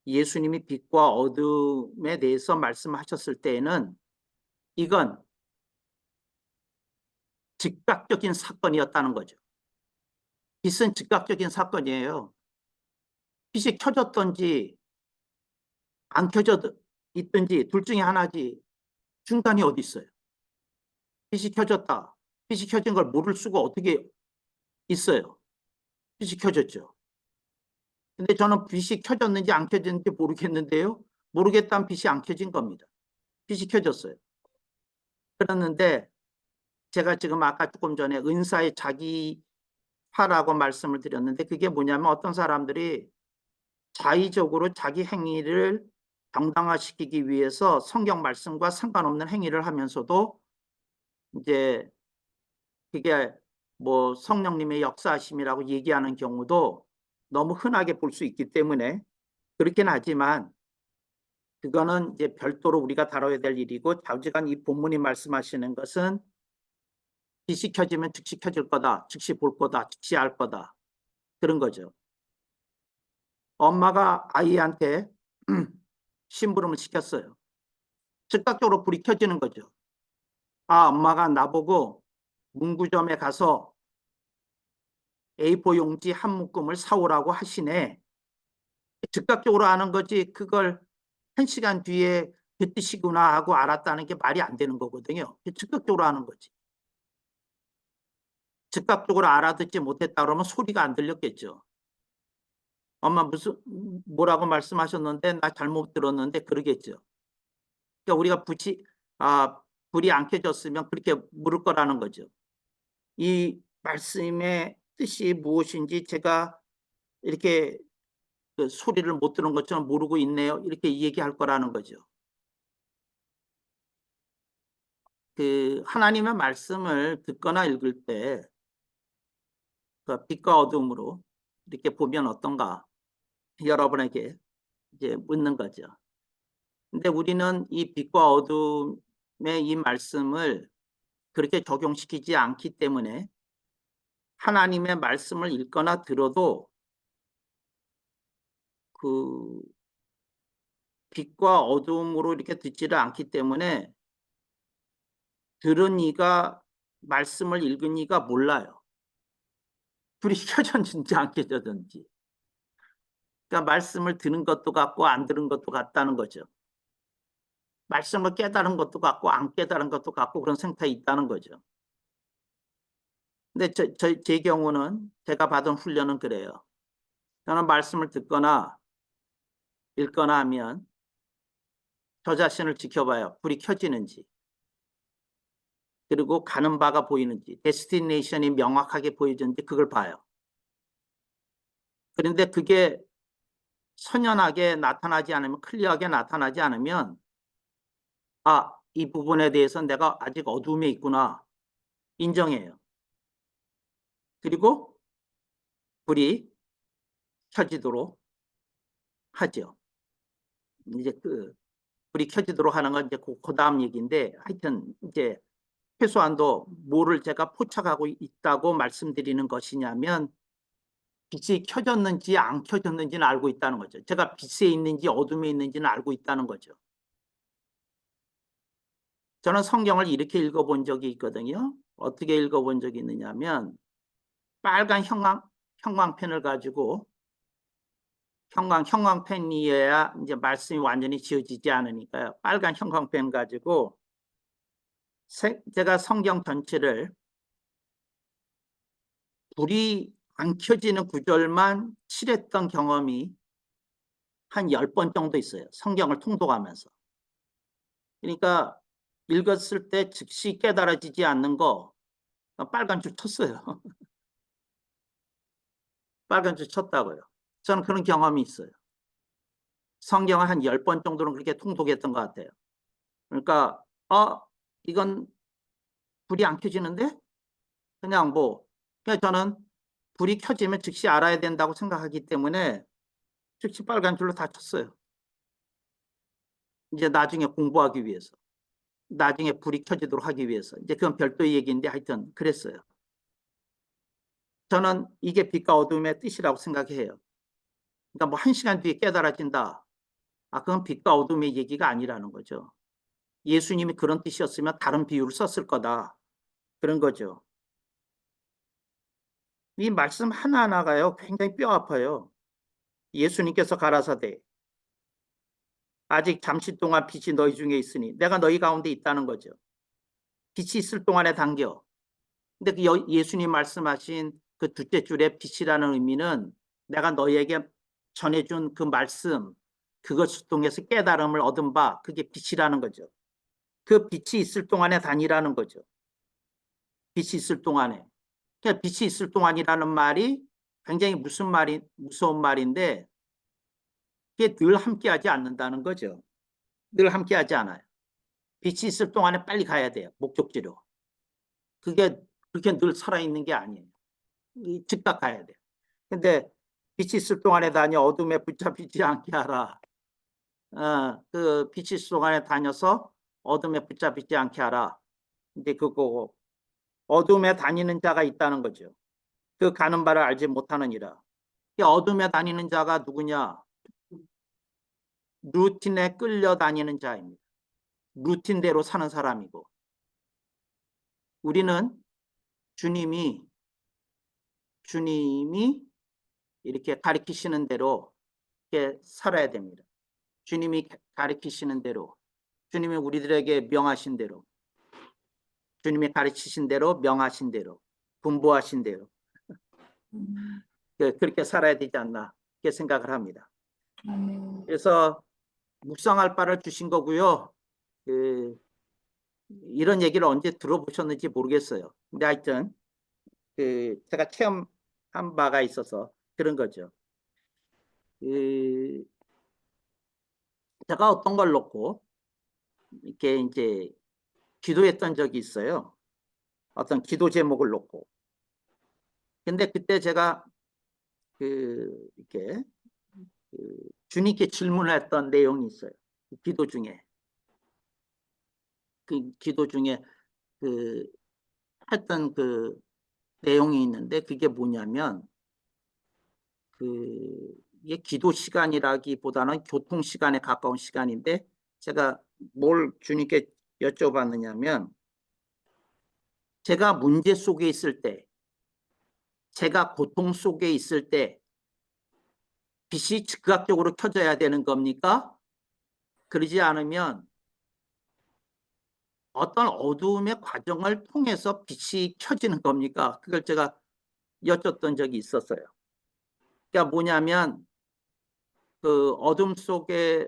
예수님이 빛과 어둠에 대해서 말씀하셨을 때에는 이건 즉각적인 사건이었다는 거죠. 빛은 즉각적인 사건이에요. 빛이 켜졌든지 안 켜져 있든지 둘 중에 하나지 중간이 어디 있어요. 빛이 켜졌다. 빛이 켜진 걸 모를 수가 어떻게 있어요. 빛이 켜졌죠. 근데 저는 빛이 켜졌는지 안 켜졌는지 모르겠는데요. 모르겠다면 빛이 안 켜진 겁니다. 빛이 켜졌어요. 그랬는데 제가 지금 아까 조금 전에 은사의 자기화라고 말씀을 드렸는데 그게 뭐냐면 어떤 사람들이 자의적으로 자기 행위를 정당화시키기 위해서 성경 말씀과 상관없는 행위를 하면서도 이제 그게 뭐 성령님의 역사하심이라고 얘기하는 경우도 너무 흔하게 볼 수 있기 때문에 그렇긴 하지만 그거는 이제 별도로 우리가 다뤄야 될 일이고, 좌우지간 이 본문이 말씀하시는 것은 빛이 켜지면 즉시 켜질 거다, 즉시 볼 거다, 즉시 알 거다, 그런 거죠. 엄마가 아이한테 심부름을 시켰어요. 즉각적으로 불이 켜지는 거죠. 아, 엄마가 나보고 문구점에 가서 A4 용지 한 묶음을 사오라고 하시네. 즉각적으로 아는 거지, 그걸 1시간 뒤에 그 뜻이구나 하고 알았다는 게 말이 안 되는 거거든요. 즉각적으로 아는 거지. 즉각적으로 알아듣지 못했다 그러면 소리가 안 들렸겠죠. 엄마 무슨 뭐라고 말씀하셨는데 나 잘못 들었는데, 그러겠죠. 그러니까 우리가 불이 안 켜졌으면 그렇게 물을 거라는 거죠. 이 말씀의 뜻이 무엇인지 제가 이렇게 그 소리를 못 들은 것처럼 모르고 있네요, 이렇게 얘기할 거라는 거죠. 그 하나님의 말씀을 듣거나 읽을 때 그 빛과 어둠으로 이렇게 보면 어떤가, 여러분에게 이제 묻는 거죠. 근데 우리는 이 빛과 어둠의 이 말씀을 그렇게 적용시키지 않기 때문에 하나님의 말씀을 읽거나 들어도 그 빛과 어둠으로 이렇게 듣지를 않기 때문에 들은 이가, 말씀을 읽은 이가 몰라요. 불이 켜졌는지 안 켜졌는지. 그러니까 말씀을 듣는 것도 같고 안 들은 것도 같다는 거죠. 말씀을 깨달은 것도 같고 안 깨달은 것도 같고 그런 생각이 있다는 거죠. 근데 제 경우는, 제가 받은 훈련은 그래요. 저는 말씀을 듣거나 읽거나 하면 저 자신을 지켜봐요. 불이 켜지는지, 그리고 가는 바가 보이는지, 데스티네이션이 명확하게 보여지는지 그걸 봐요. 그런데 그게 선연하게 나타나지 않으면, 클리어하게 나타나지 않으면, 아, 이 부분에 대해서 내가 아직 어둠에 있구나 인정해요. 그리고 불이 켜지도록 하죠. 이제 불이 켜지도록 하는 건 이제 그 다음 얘기인데, 하여튼 이제 최소한도 뭐를 제가 포착하고 있다고 말씀드리는 것이냐면, 빛이 켜졌는지 안 켜졌는지는 알고 있다는 거죠. 제가 빛에 있는지 어둠에 있는지는 알고 있다는 거죠. 저는 성경을 이렇게 읽어본 적이 있거든요. 어떻게 읽어본 적이 있느냐면, 빨간 형광펜을 가지고, 형광펜이어야 이제 말씀이 완전히 지워지지 않으니까요. 빨간 형광펜 가지고 제가 성경 전체를 불이 안 켜지는 구절만 칠했던 경험이 한 10번 정도 있어요. 성경을 통독하면서. 그러니까 읽었을 때 즉시 깨달아지지 않는 거 빨간 줄 쳤어요. 빨간 줄 쳤다고요. 저는 그런 경험이 있어요. 성경을 한 10번 정도는 그렇게 통독했던 것 같아요. 그러니까 이건 불이 안 켜지는데? 그냥 그냥 저는 불이 켜지면 즉시 알아야 된다고 생각하기 때문에 즉시 빨간 줄로 다 쳤어요. 이제 나중에 공부하기 위해서, 나중에 불이 켜지도록 하기 위해서. 이제 그건 별도의 얘기인데 하여튼 그랬어요. 저는 이게 빛과 어둠의 뜻이라고 생각해요. 그러니까 1시간 뒤에 깨달아진다. 그건 빛과 어둠의 얘기가 아니라는 거죠. 예수님이 그런 뜻이었으면 다른 비유를 썼을 거다, 그런 거죠. 이 말씀 하나하나가요 굉장히 뼈 아파요. 예수님께서 가라사대 아직 잠시 동안 빛이 너희 중에 있으니, 내가 너희 가운데 있다는 거죠. 빛이 있을 동안에 당겨. 근데 예수님 말씀하신 그 둘째 줄에 빛이라는 의미는 내가 너희에게 전해준 그 말씀, 그것을 통해서 깨달음을 얻은 바, 그게 빛이라는 거죠. 그 빛이 있을 동안에 다니라는 거죠. 빛이 있을 동안에. 그러니까 빛이 있을 동안이라는 말이 굉장히 무서운 말인데, 그게 늘 함께하지 않는다는 거죠. 늘 함께하지 않아요. 빛이 있을 동안에 빨리 가야 돼요. 목적지로. 그게 그렇게 늘 살아있는 게 아니에요. 즉각 가야 돼요. 근데 빛이 있을 동안에 다녀 어둠에 붙잡히지 않게 하라. 그 빛이 있을 동안에 다녀서 어둠에 붙잡히지 않게 하라. 근데 그거 어둠에 다니는 자가 있다는 거죠. 그 가는 바를 알지 못하느니라. 이 어둠에 다니는 자가 누구냐? 루틴에 끌려다니는 자입니다. 루틴대로 사는 사람이고, 우리는 주님이 이렇게 가르치시는 대로 이렇게 살아야 됩니다. 주님이 가르치시는 대로, 주님이 우리들에게 명하신 대로, 주님이 가르치신 대로, 명하신 대로, 분부하신 대로 그렇게 살아야 되지 않나 이렇게 생각을 합니다. 아멘. 그래서 묵상할 바를 주신 거고요. 이런 얘기를 언제 들어보셨는지 모르겠어요. 근데 하여튼 제가 체험한 바가 있어서 그런 거죠. 제가 어떤 걸 놓고 이렇게 이제 기도했던 적이 있어요. 어떤 기도 제목을 놓고. 근데 그때 제가 이렇게 주님께 질문을 했던 내용이 있어요. 기도 중에. 그 기도 중에 했던 내용이 있는데, 그게 뭐냐면 이게 기도 시간이라기보다는 교통 시간에 가까운 시간인데, 제가 뭘 주님께 여쭤봤느냐면, 제가 문제 속에 있을 때, 제가 고통 속에 있을 때 빛이 즉각적으로 켜져야 되는 겁니까? 그러지 않으면 어떤 어두움의 과정을 통해서 빛이 켜지는 겁니까? 그걸 제가 여쭸던 적이 있었어요. 그러니까 뭐냐면 그 어둠 속에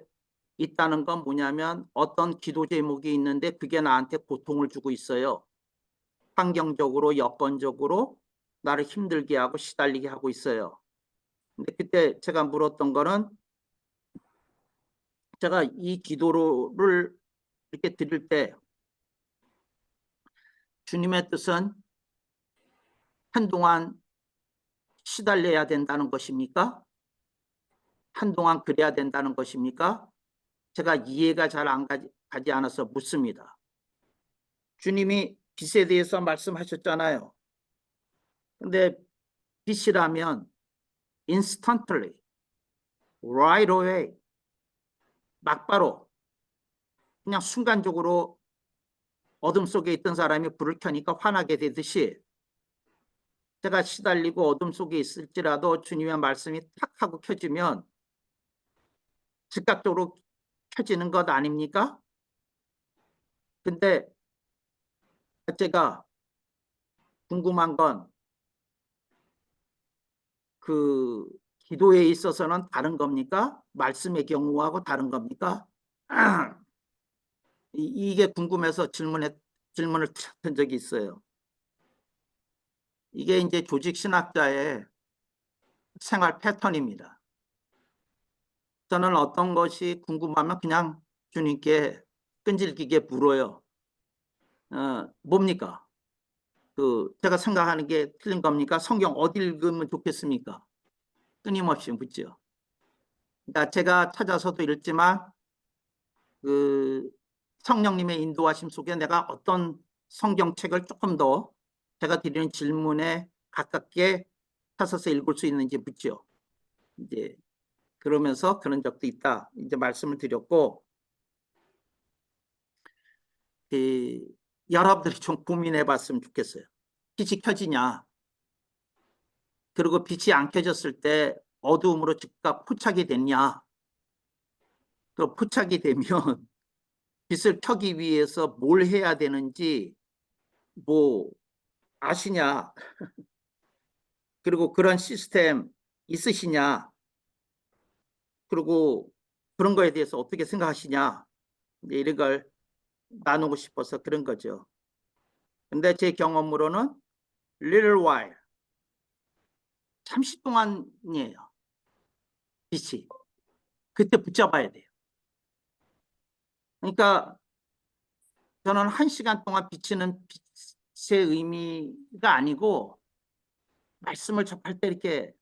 있다는 건 뭐냐면 어떤 기도 제목이 있는데 그게 나한테 고통을 주고 있어요. 환경적으로, 여건적으로 나를 힘들게 하고 시달리게 하고 있어요. 근데 그때 제가 물었던 거는, 제가 이 기도를 이렇게 드릴 때 주님의 뜻은 한동안 시달려야 된다는 것입니까? 한동안 그래야 된다는 것입니까? 제가 이해가 잘 안 가지 않아서 묻습니다. 주님이 빛에 대해서 말씀하셨잖아요. 근데 빛이라면 instantly, right away, 막바로, 그냥 순간적으로 어둠 속에 있던 사람이 불을 켜니까 환하게 되듯이, 제가 시달리고 어둠 속에 있을지라도 주님의 말씀이 탁 하고 켜지면 즉각적으로 켜지는 것 아닙니까? 근데 제가 궁금한 건 기도에 있어서는 다른 겁니까? 말씀의 경우하고 다른 겁니까? 이게 궁금해서 질문을 드렸던 적이 있어요. 이게 이제 조직 신학자의 생활 패턴입니다. 저는 어떤 것이 궁금하면 그냥 주님께 끈질기게 물어요. 뭡니까? 제가 생각하는 게 틀린 겁니까? 성경 어디 읽으면 좋겠습니까? 끊임없이 묻죠. 그러니까 제가 찾아서도 읽지만 성령님의 인도하심 속에 내가 어떤 성경책을 조금 더 제가 드리는 질문에 가깝게 찾아서 읽을 수 있는지 묻죠. 이제 그러면서 그런 적도 있다 이제 말씀을 드렸고, 여러분들이 좀 고민해 봤으면 좋겠어요. 빛이 켜지냐, 그리고 빛이 안 켜졌을 때 어두움으로 즉각 포착이 됐냐, 그 포착이 되면 빛을 켜기 위해서 뭘 해야 되는지 뭐 아시냐, 그리고 그런 시스템 있으시냐, 그리고 그런 거에 대해서 어떻게 생각하시냐, 이런 걸 나누고 싶어서 그런 거죠. 근데 제 경험으로는 little while, 잠시 동안이에요. 빛이 그때 붙잡아야 돼요. 그러니까 저는 1시간 동안 비치는 빛의 의미가 아니고, 말씀을 접할 때 이렇게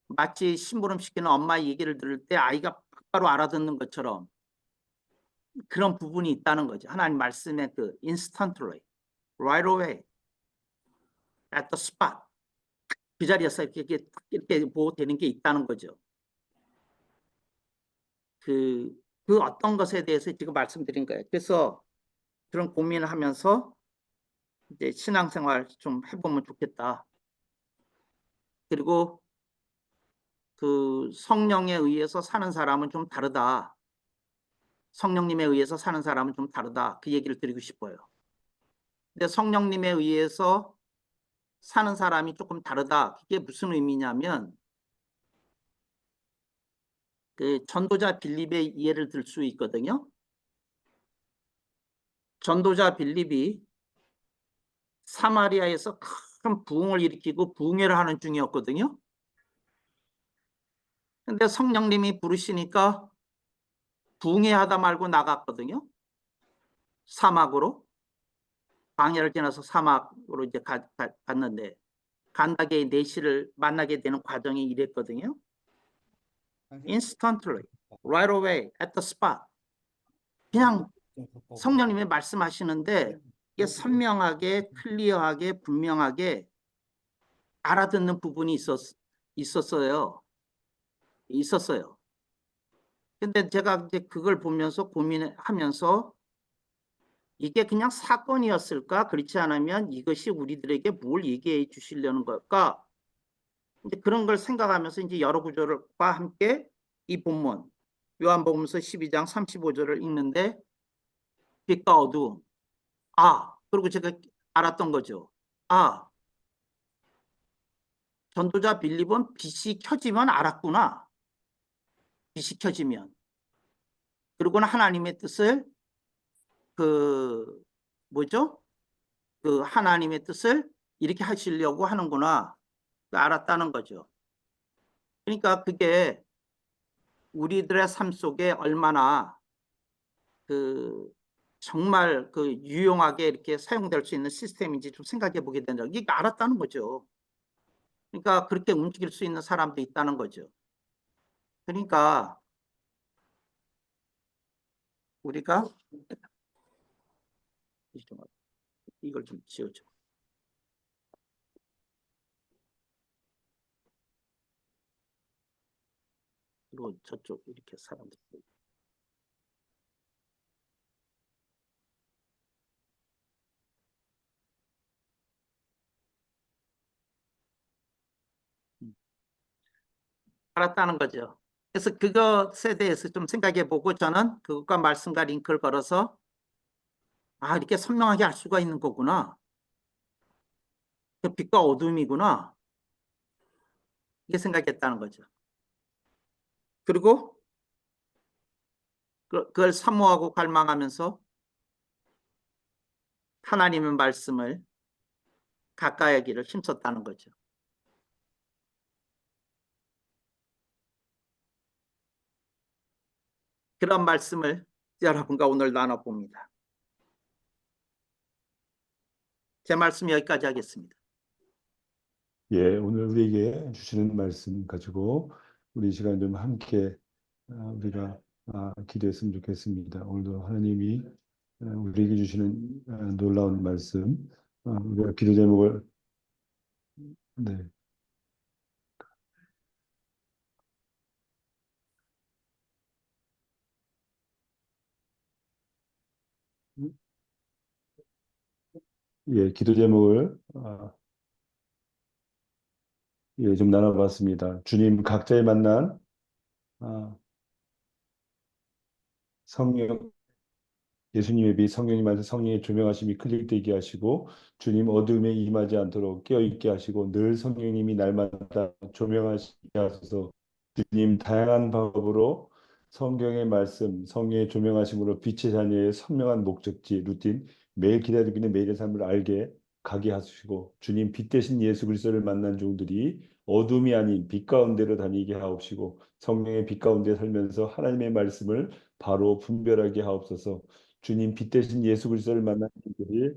마치 심부름시키는 엄마 얘기를 들을 때 아이가 바로 알아듣는 것처럼 그런 부분이 있다는 거죠. 하나님 말씀의 그 instantly, right away, at the spot. 그 자리에서 이렇게 보호되는 게 있다는 거죠. 그 어떤 것에 대해서 지금 말씀드린 거예요. 그래서 그런 고민을 하면서 이제 신앙생활 좀 해보면 좋겠다. 그리고 그 성령에 의해서 사는 사람은 좀 다르다. 성령님에 의해서 사는 사람은 좀 다르다. 그 얘기를 드리고 싶어요. 근데 성령님에 의해서 사는 사람이 조금 다르다. 그게 무슨 의미냐면 그 전도자 빌립의 예를 들 수 있거든요. 전도자 빌립이 사마리아에서 큰 부흥을 일으키고 부흥회를 하는 중이었거든요. 근데 성령님이 부르시니까 부흥회 하다 말고 나갔거든요. 사막으로. 광야를 지나서 사막으로 이제 갔는데 간다게 내시를 만나게 되는 과정이 이랬거든요. Instantly, right away, at the spot. 그냥 성령님이 말씀하시는데 이게 선명하게, 클리어하게, 분명하게 알아듣는 부분이 있었어요. 근데 제가 이제 그걸 보면서 고민하면서 이게 그냥 사건이었을까? 그렇지 않으면 이것이 우리들에게 뭘 얘기해 주시려는 걸까? 이제 그런 걸 생각하면서 이제 여러 구절과 함께 이 본문 요한복음서 12장 35절을 읽는데 빛과 어두움. 그리고 제가 알았던 거죠. 전도자 빌립은 빛이 켜지면 알았구나. 빛이 켜지면. 그리고는 하나님의 뜻을 하나님의 뜻을 이렇게 하시려고 하는구나. 알았다는 거죠. 그러니까 그게 우리들의 삶 속에 얼마나 정말 유용하게 이렇게 사용될 수 있는 시스템인지 좀 생각해 보게 된다. 이게 알았다는 거죠. 그러니까 그렇게 움직일 수 있는 사람도 있다는 거죠. 그러니까 우리가 이걸 좀 지워줘. 그리고 저쪽 이렇게 사람들. 알았다는 거죠. 그래서 그것에 대해서 좀 생각해 보고 저는 그것과 말씀과 링크를 걸어서 이렇게 선명하게 알 수가 있는 거구나. 그 빛과 어둠이구나. 이게 생각했다는 거죠. 그리고 그걸 사모하고 갈망하면서 하나님의 말씀을 가까이 하기를 힘썼다는 거죠. 그런 말씀을 여러분과 오늘 나눠봅니다. 제 말씀 여기까지 하겠습니다. 예, 오늘 우리에게 주시는 말씀 가지고 우리 시간 좀 함께 우리가 기도했으면 좋겠습니다. 오늘도 하나님이 우리에게 주시는 놀라운 말씀, 우리가 기도 제목을 기도 제목을 좀 나눠봤습니다. 주님 각자의 만난 성령 예수님의 빛 성령님 안에서 성령의 조명하심이 클릭되게 하시고 주님 어둠에 임하지 않도록 깨어있게 하시고 늘 성령님이 날마다 조명하시게 하소서. 주님 다양한 방법으로 성경의 말씀, 성령의 조명하심으로 빛의 자녀의 선명한 목적지, 루틴, 매일 기다리고 있는 매일의 삶을 알게 가게 하시고 주님 빛 대신 예수 그리스도를 만난 종들이 어둠이 아닌 빛 가운데로 다니게 하옵시고 성령의 빛 가운데 살면서 하나님의 말씀을 바로 분별하게 하옵소서. 주님 빛 대신 예수 그리스도를 만난 종들이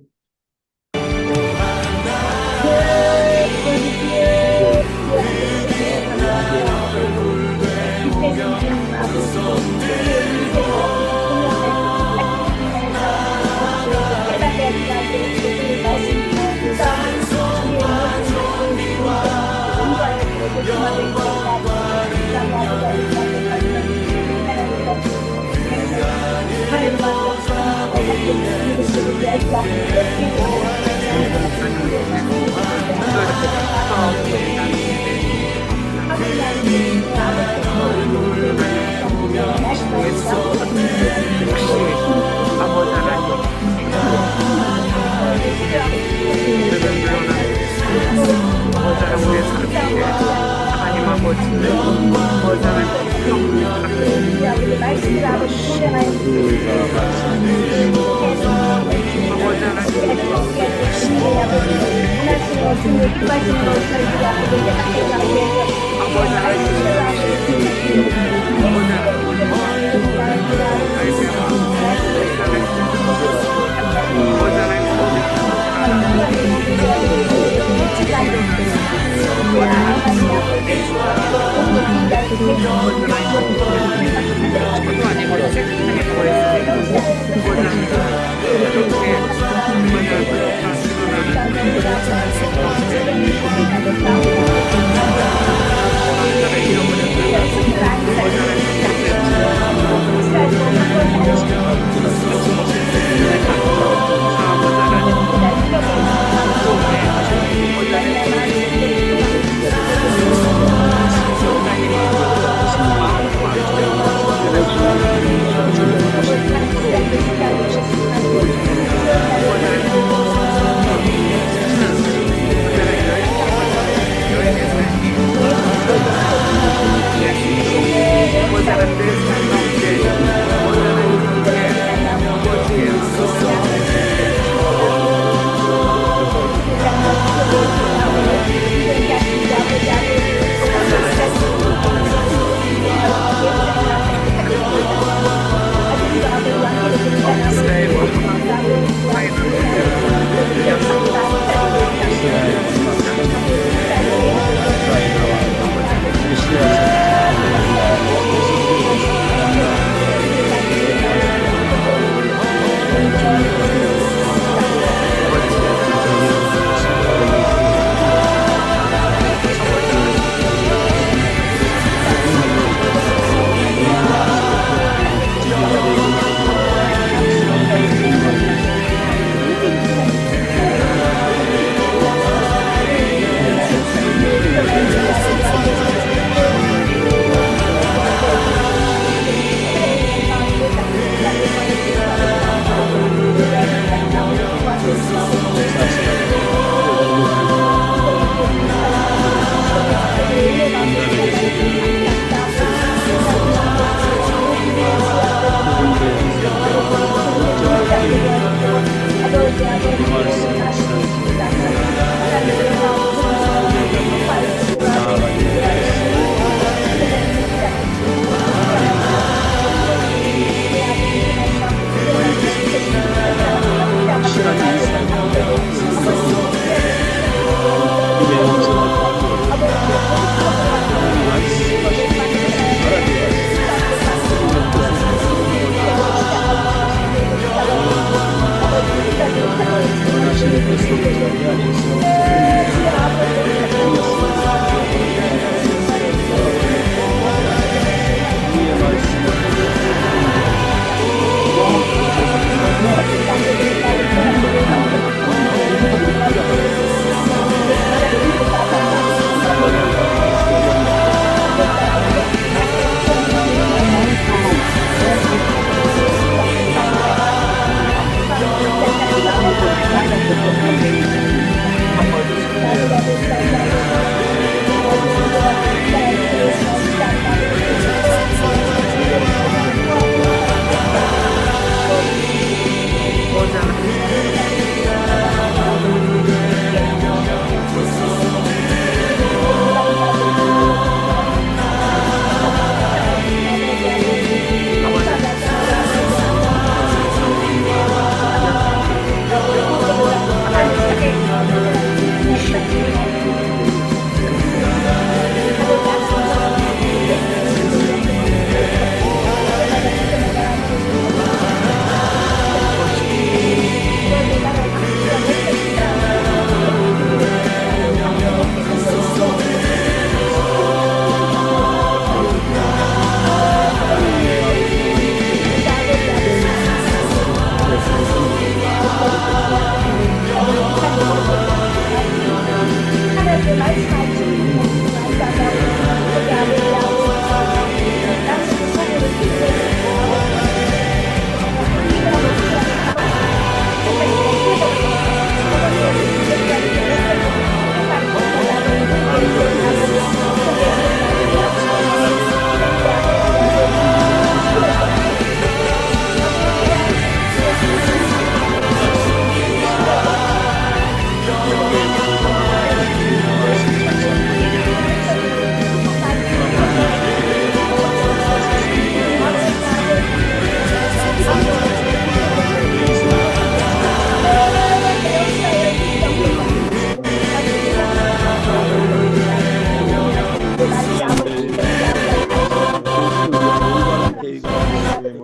Hãy subscribe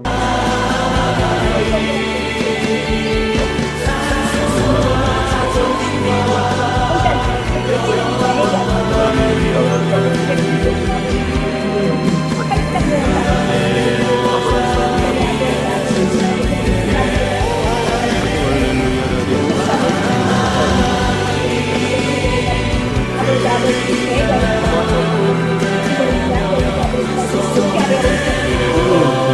cho kênh Ghiền Mì Gõ để không bỏ lỡ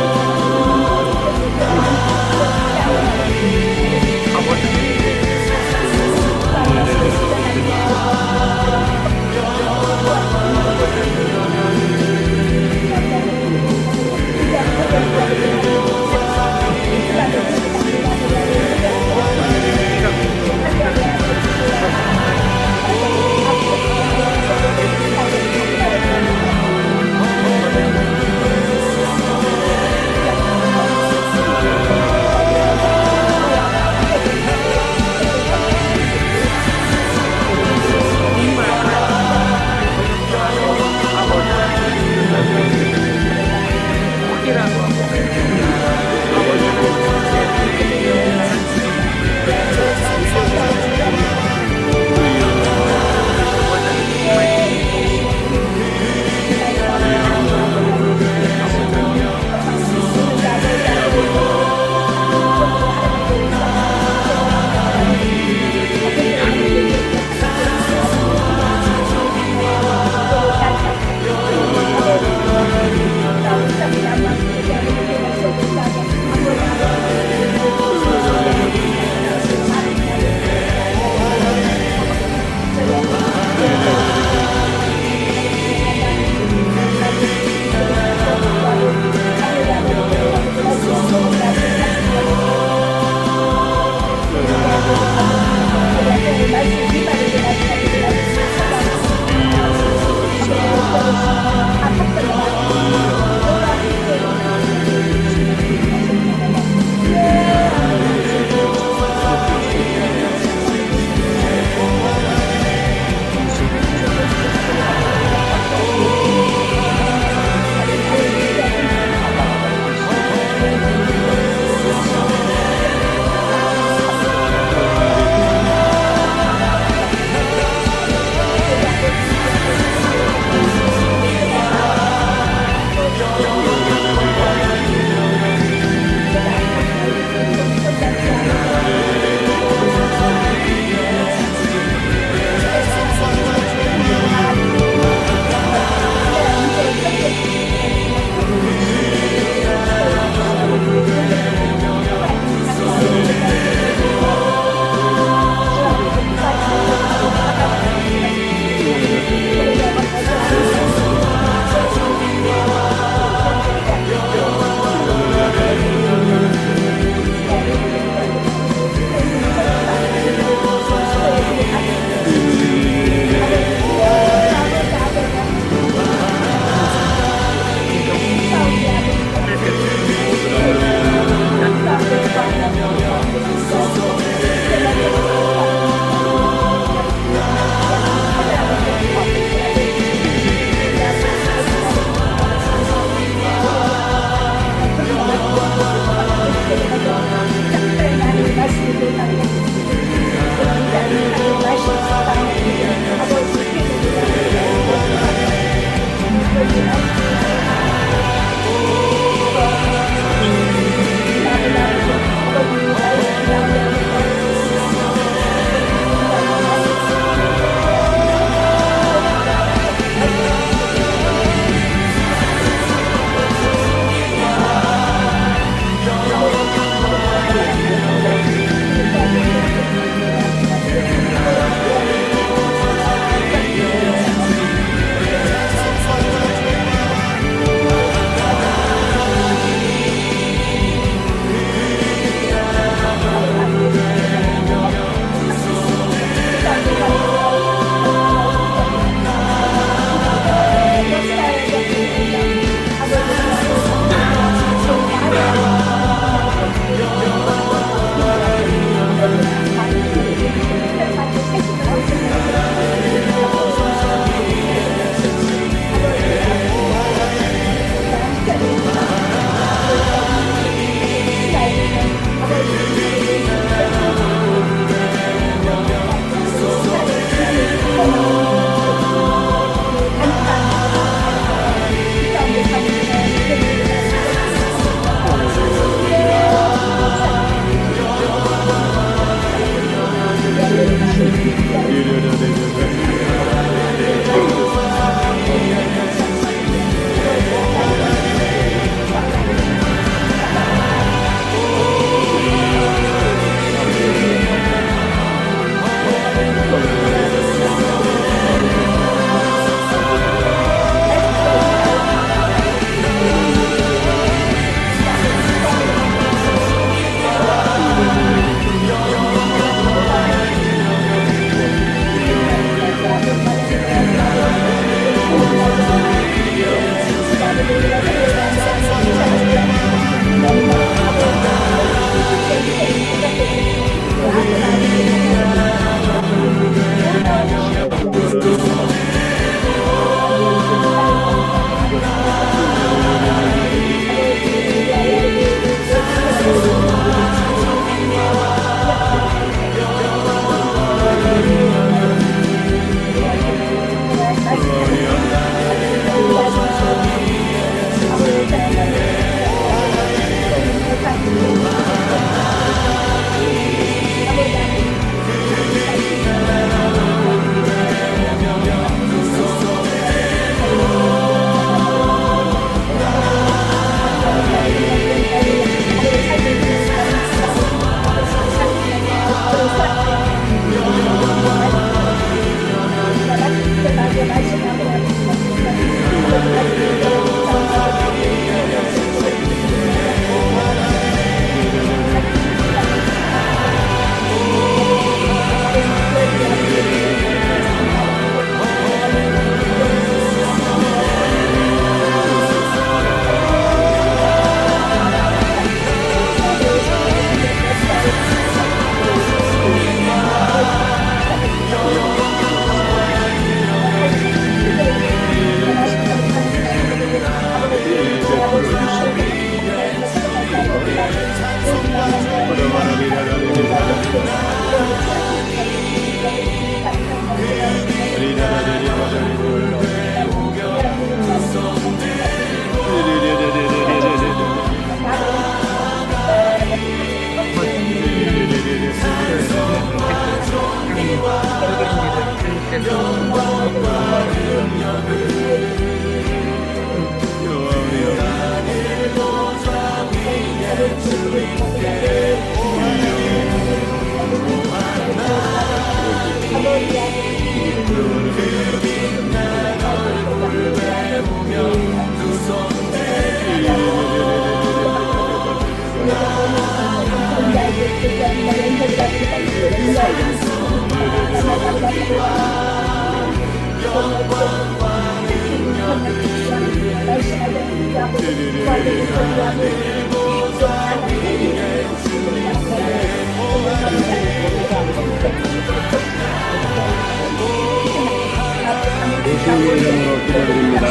예수님의 이름으로 기도드립니다.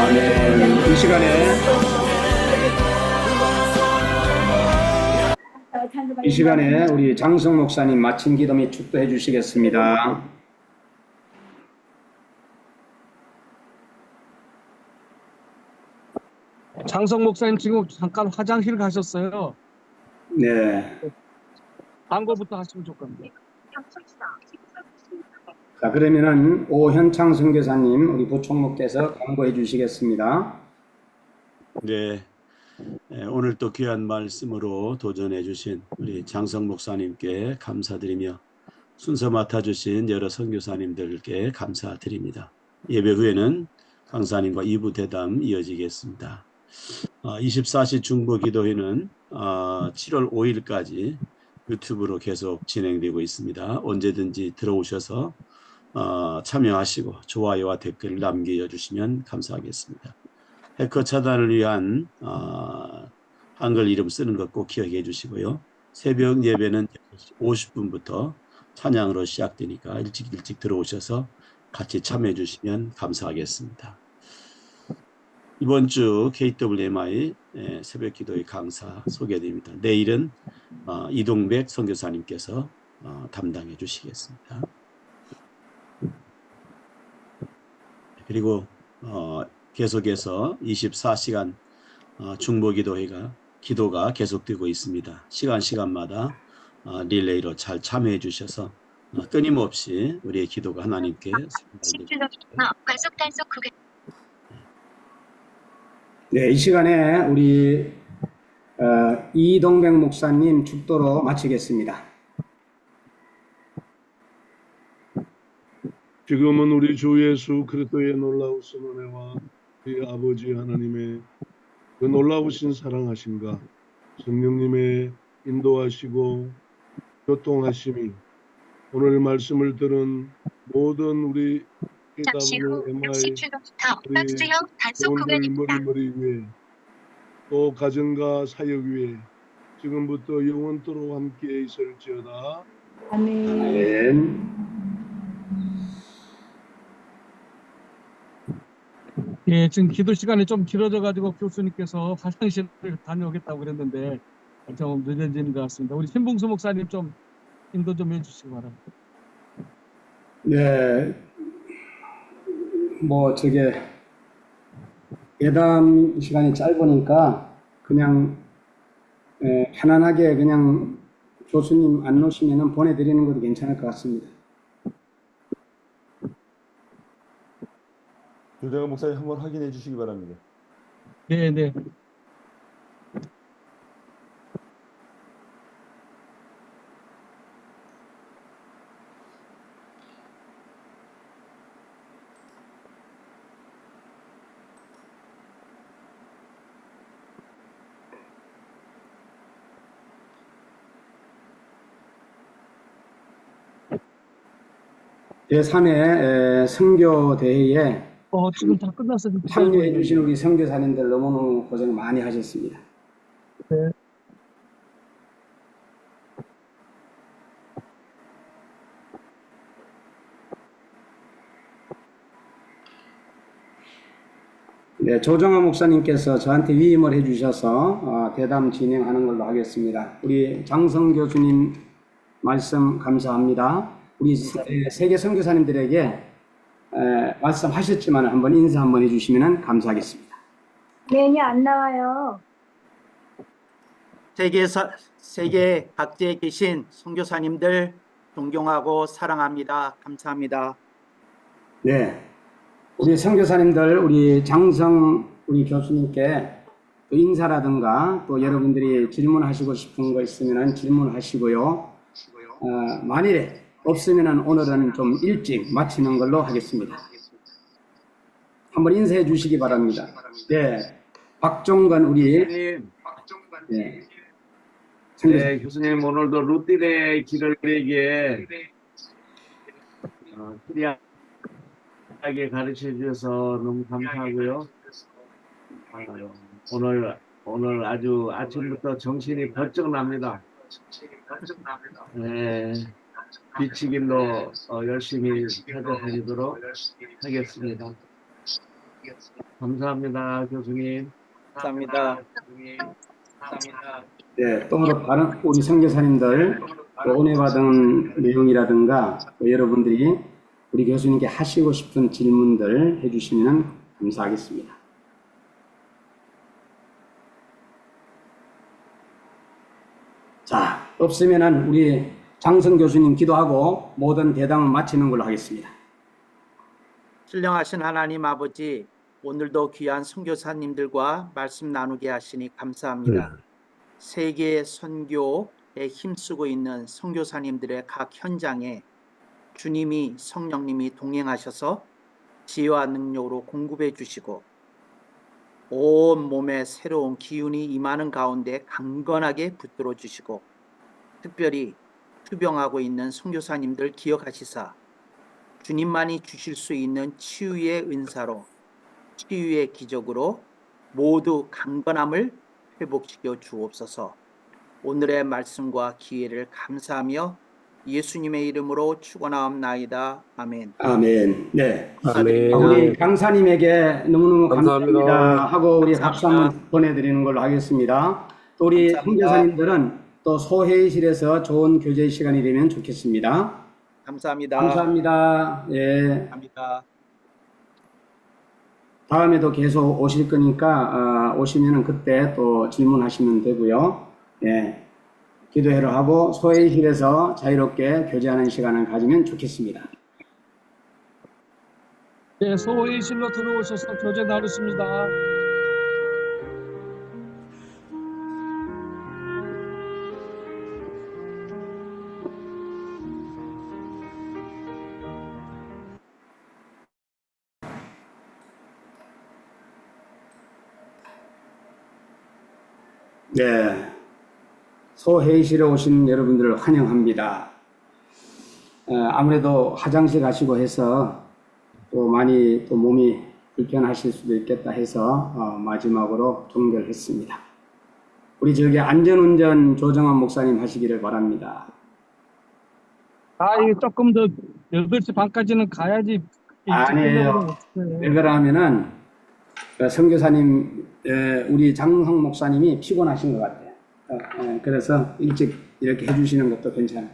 아멘. 이 시간에 우리 장성 목사님 마침 기도 및 축도해 주시겠습니다. 장성 목사님 지금 잠깐 화장실 가셨어요. 네. 광고부터 하시면 좋겠네요. 자, 그러면은 오현창 선교사님 우리 부총무께서 광고해 주시겠습니다. 네, 오늘 또 귀한 말씀으로 도전해 주신 우리 장성 목사님께 감사드리며 순서 맡아주신 여러 선교사님들께 감사드립니다. 예배 후에는 강사님과 2부 대담 이어지겠습니다. 24시 중보 기도회는 7월 5일까지 유튜브로 계속 진행되고 있습니다. 언제든지 들어오셔서 참여하시고 좋아요와 댓글을 남겨주시면 감사하겠습니다. 해커 차단을 위한 한글 이름 쓰는 것 꼭 기억해 주시고요. 새벽 예배는 6시 50분부터 찬양으로 시작되니까 일찍 들어오셔서 같이 참여해 주시면 감사하겠습니다. 이번 주 KWMI 새벽 기도의 강사 소개드립니다. 내일은 이동백 선교사님께서 담당해 주시겠습니다. 그리고 계속해서 24시간 기도가 계속되고 있습니다. 시간마다 릴레이로 잘 참여해 주셔서 끊임없이 우리의 기도가 하나님께 과속 구간 네, 이 시간에 우리 이동백 목사님 축도로 마치겠습니다. 지금은 우리 주 예수 그리스도의 놀라우신 은혜와 우리 아버지 하나님의 그 놀라우신 사랑하심과 성령님의 인도하시고 교통하심이 오늘 말씀을 들은 모든 우리 잠시 후 KWMI 67km 우리 박주영 단속 여러분들 구간입니다. 머리 위에 또 가정과 사역 위에 지금부터 영원토록 함께 있을지어다. 아멘. 예, 지금 기도 시간이 좀 길어져가지고 교수님께서 화장실을 다녀오겠다고 그랬는데 좀 늦어지는 것 같습니다. 우리 신봉수 목사님 좀 인도 좀 해주시기 바랍니다. 네, 예담 시간이 짧으니까 그냥 편안하게 그냥 교수님 안 오시면은 보내드리는 것도 괜찮을 것 같습니다. 조정현 목사님 한번 확인해 주시기 바랍니다. 네, 네. 제3회 선교대회에 지금 다 끝났어. 지금 참여해 주신 우리 선교사님들 너무너무 고생 많이 하셨습니다. 네. 네, 조정아 목사님께서 저한테 위임을 해주셔서 대담 진행하는 걸로 하겠습니다. 우리 장성 교수님 말씀 감사합니다. 우리 세계 선교사님들에게 말씀하셨지만 한번 인사 한번 해주시면 감사하겠습니다. 메뉴 안 나와요. 세계 각지에 계신 선교사님들 존경하고 사랑합니다. 감사합니다. 네, 우리 선교사님들, 우리 장성 우리 교수님께 또 인사라든가 또 여러분들이 질문하시고 싶은 거 있으면 질문하시고요. 만일에 없으면 오늘은 좀 일찍 마치는 걸로 하겠습니다. 한번 인사해 주시기 바랍니다. 네, 박종건 우리 네, 네, 교수님 오늘도 루틴의 길을 우리에게 클리어하게 가르쳐 주셔서 너무 감사하고요. 오늘 아주 아침부터 정신이 번쩍 납니다. 네, 비치길로 열심히 찾아다니도록 하겠습니다. 감사합니다, 교수님. 감사합니다. 네, 또 다른 우리 선교사님들 또 은혜 받은 내용이라든가 또 여러분들이 우리 교수님께 하시고 싶은 질문들 해주시면 감사하겠습니다. 자, 없으면은 우리 장성 교수님 기도하고 모든 대담을 마치는 걸로 하겠습니다. 신령하신 하나님 아버지, 오늘도 귀한 선교사님들과 말씀 나누게 하시니 감사합니다. 세계 선교에 힘쓰고 있는 선교사님들의 각 현장에 주님이 성령님이 동행하셔서 지혜와 능력으로 공급해 주시고 온 몸에 새로운 기운이 임하는 가운데 강건하게 붙들어 주시고 특별히 투병하고 있는 선교사님들 기억하시사 주님만이 주실 수 있는 치유의 은사로 치유의 기적으로 모두 강건함을 회복시켜 주옵소서. 오늘의 말씀과 기회를 감사하며 예수님의 이름으로 축원하옵나이다. 아멘. 아멘. 네. 아멘. 우리 강사님에게 너무너무 감사합니다. 감사합니다 하고 우리 박수 감사합니다. 한번 보내드리는 걸로 하겠습니다. 또 우리 감사합니다. 선교사님들은 또 소회의실에서 좋은 교제 시간이 되면 좋겠습니다. 감사합니다. 감사합니다. 예. 감사합니다. 다음에도 계속 오실 거니까 오시면은 그때 또 질문하시면 되고요. 예. 기도회를 하고 소회의실에서 자유롭게 교제하는 시간을 가지면 좋겠습니다. 네, 소회의실로 들어오셔서 교제 나누십니다. 네. 소회의실에 오신 여러분들을 환영합니다. 아무래도 화장실 가시고 해서 또 많이 또 몸이 불편하실 수도 있겠다 해서 마지막으로 종결했습니다. 우리 저기 안전운전 조정환 목사님 하시기를 바랍니다. 이 조금 더 8시 반까지는 가야지. 아니에요. 왜 그러냐면은 선교사님 우리 장성 목사님이 피곤하신 것 같아요. 그래서 일찍 이렇게 해주시는 것도 괜찮아요.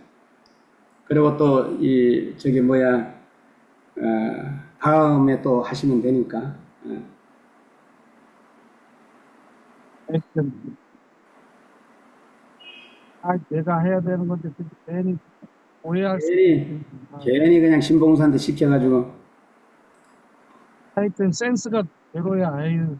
그리고 또 이 저기 뭐야 다음에 또 하시면 되니까. 내가 해야 되는 건데 괜히 오해할 수 괜히 그냥 신봉사한테 시켜가지고. 하여튼 센스가 제로야. 아유.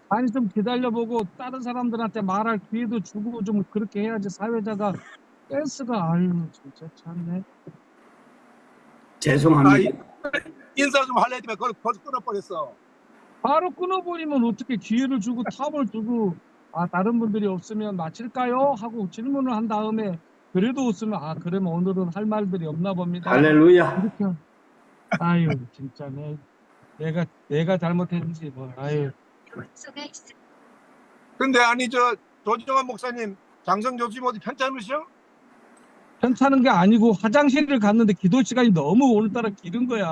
아니 좀 기다려보고 다른 사람들한테 말할 기회도 주고 좀 그렇게 해야지 사회자가 센스가 아유 진짜 참네. 죄송합니다. 인사 좀 할래 했더니 그걸 벌써 끊어버렸어. 바로 끊어버리면 어떻게 기회를 주고 탑을 주고 다른 분들이 없으면 마칠까요? 하고 질문을 한 다음에 그래도 없으면 그러면 오늘은 할 말들이 없나 봅니다. 할렐루야. 이렇게 아유 진짜네. 내가 잘못했는지 뭐 아유. 근데 아니 저 조정환 목사님 장성 교수님 어디 편찮으셔? 편찮은 게 아니고 화장실을 갔는데 기도 시간이 너무 오늘따라 길은 거야.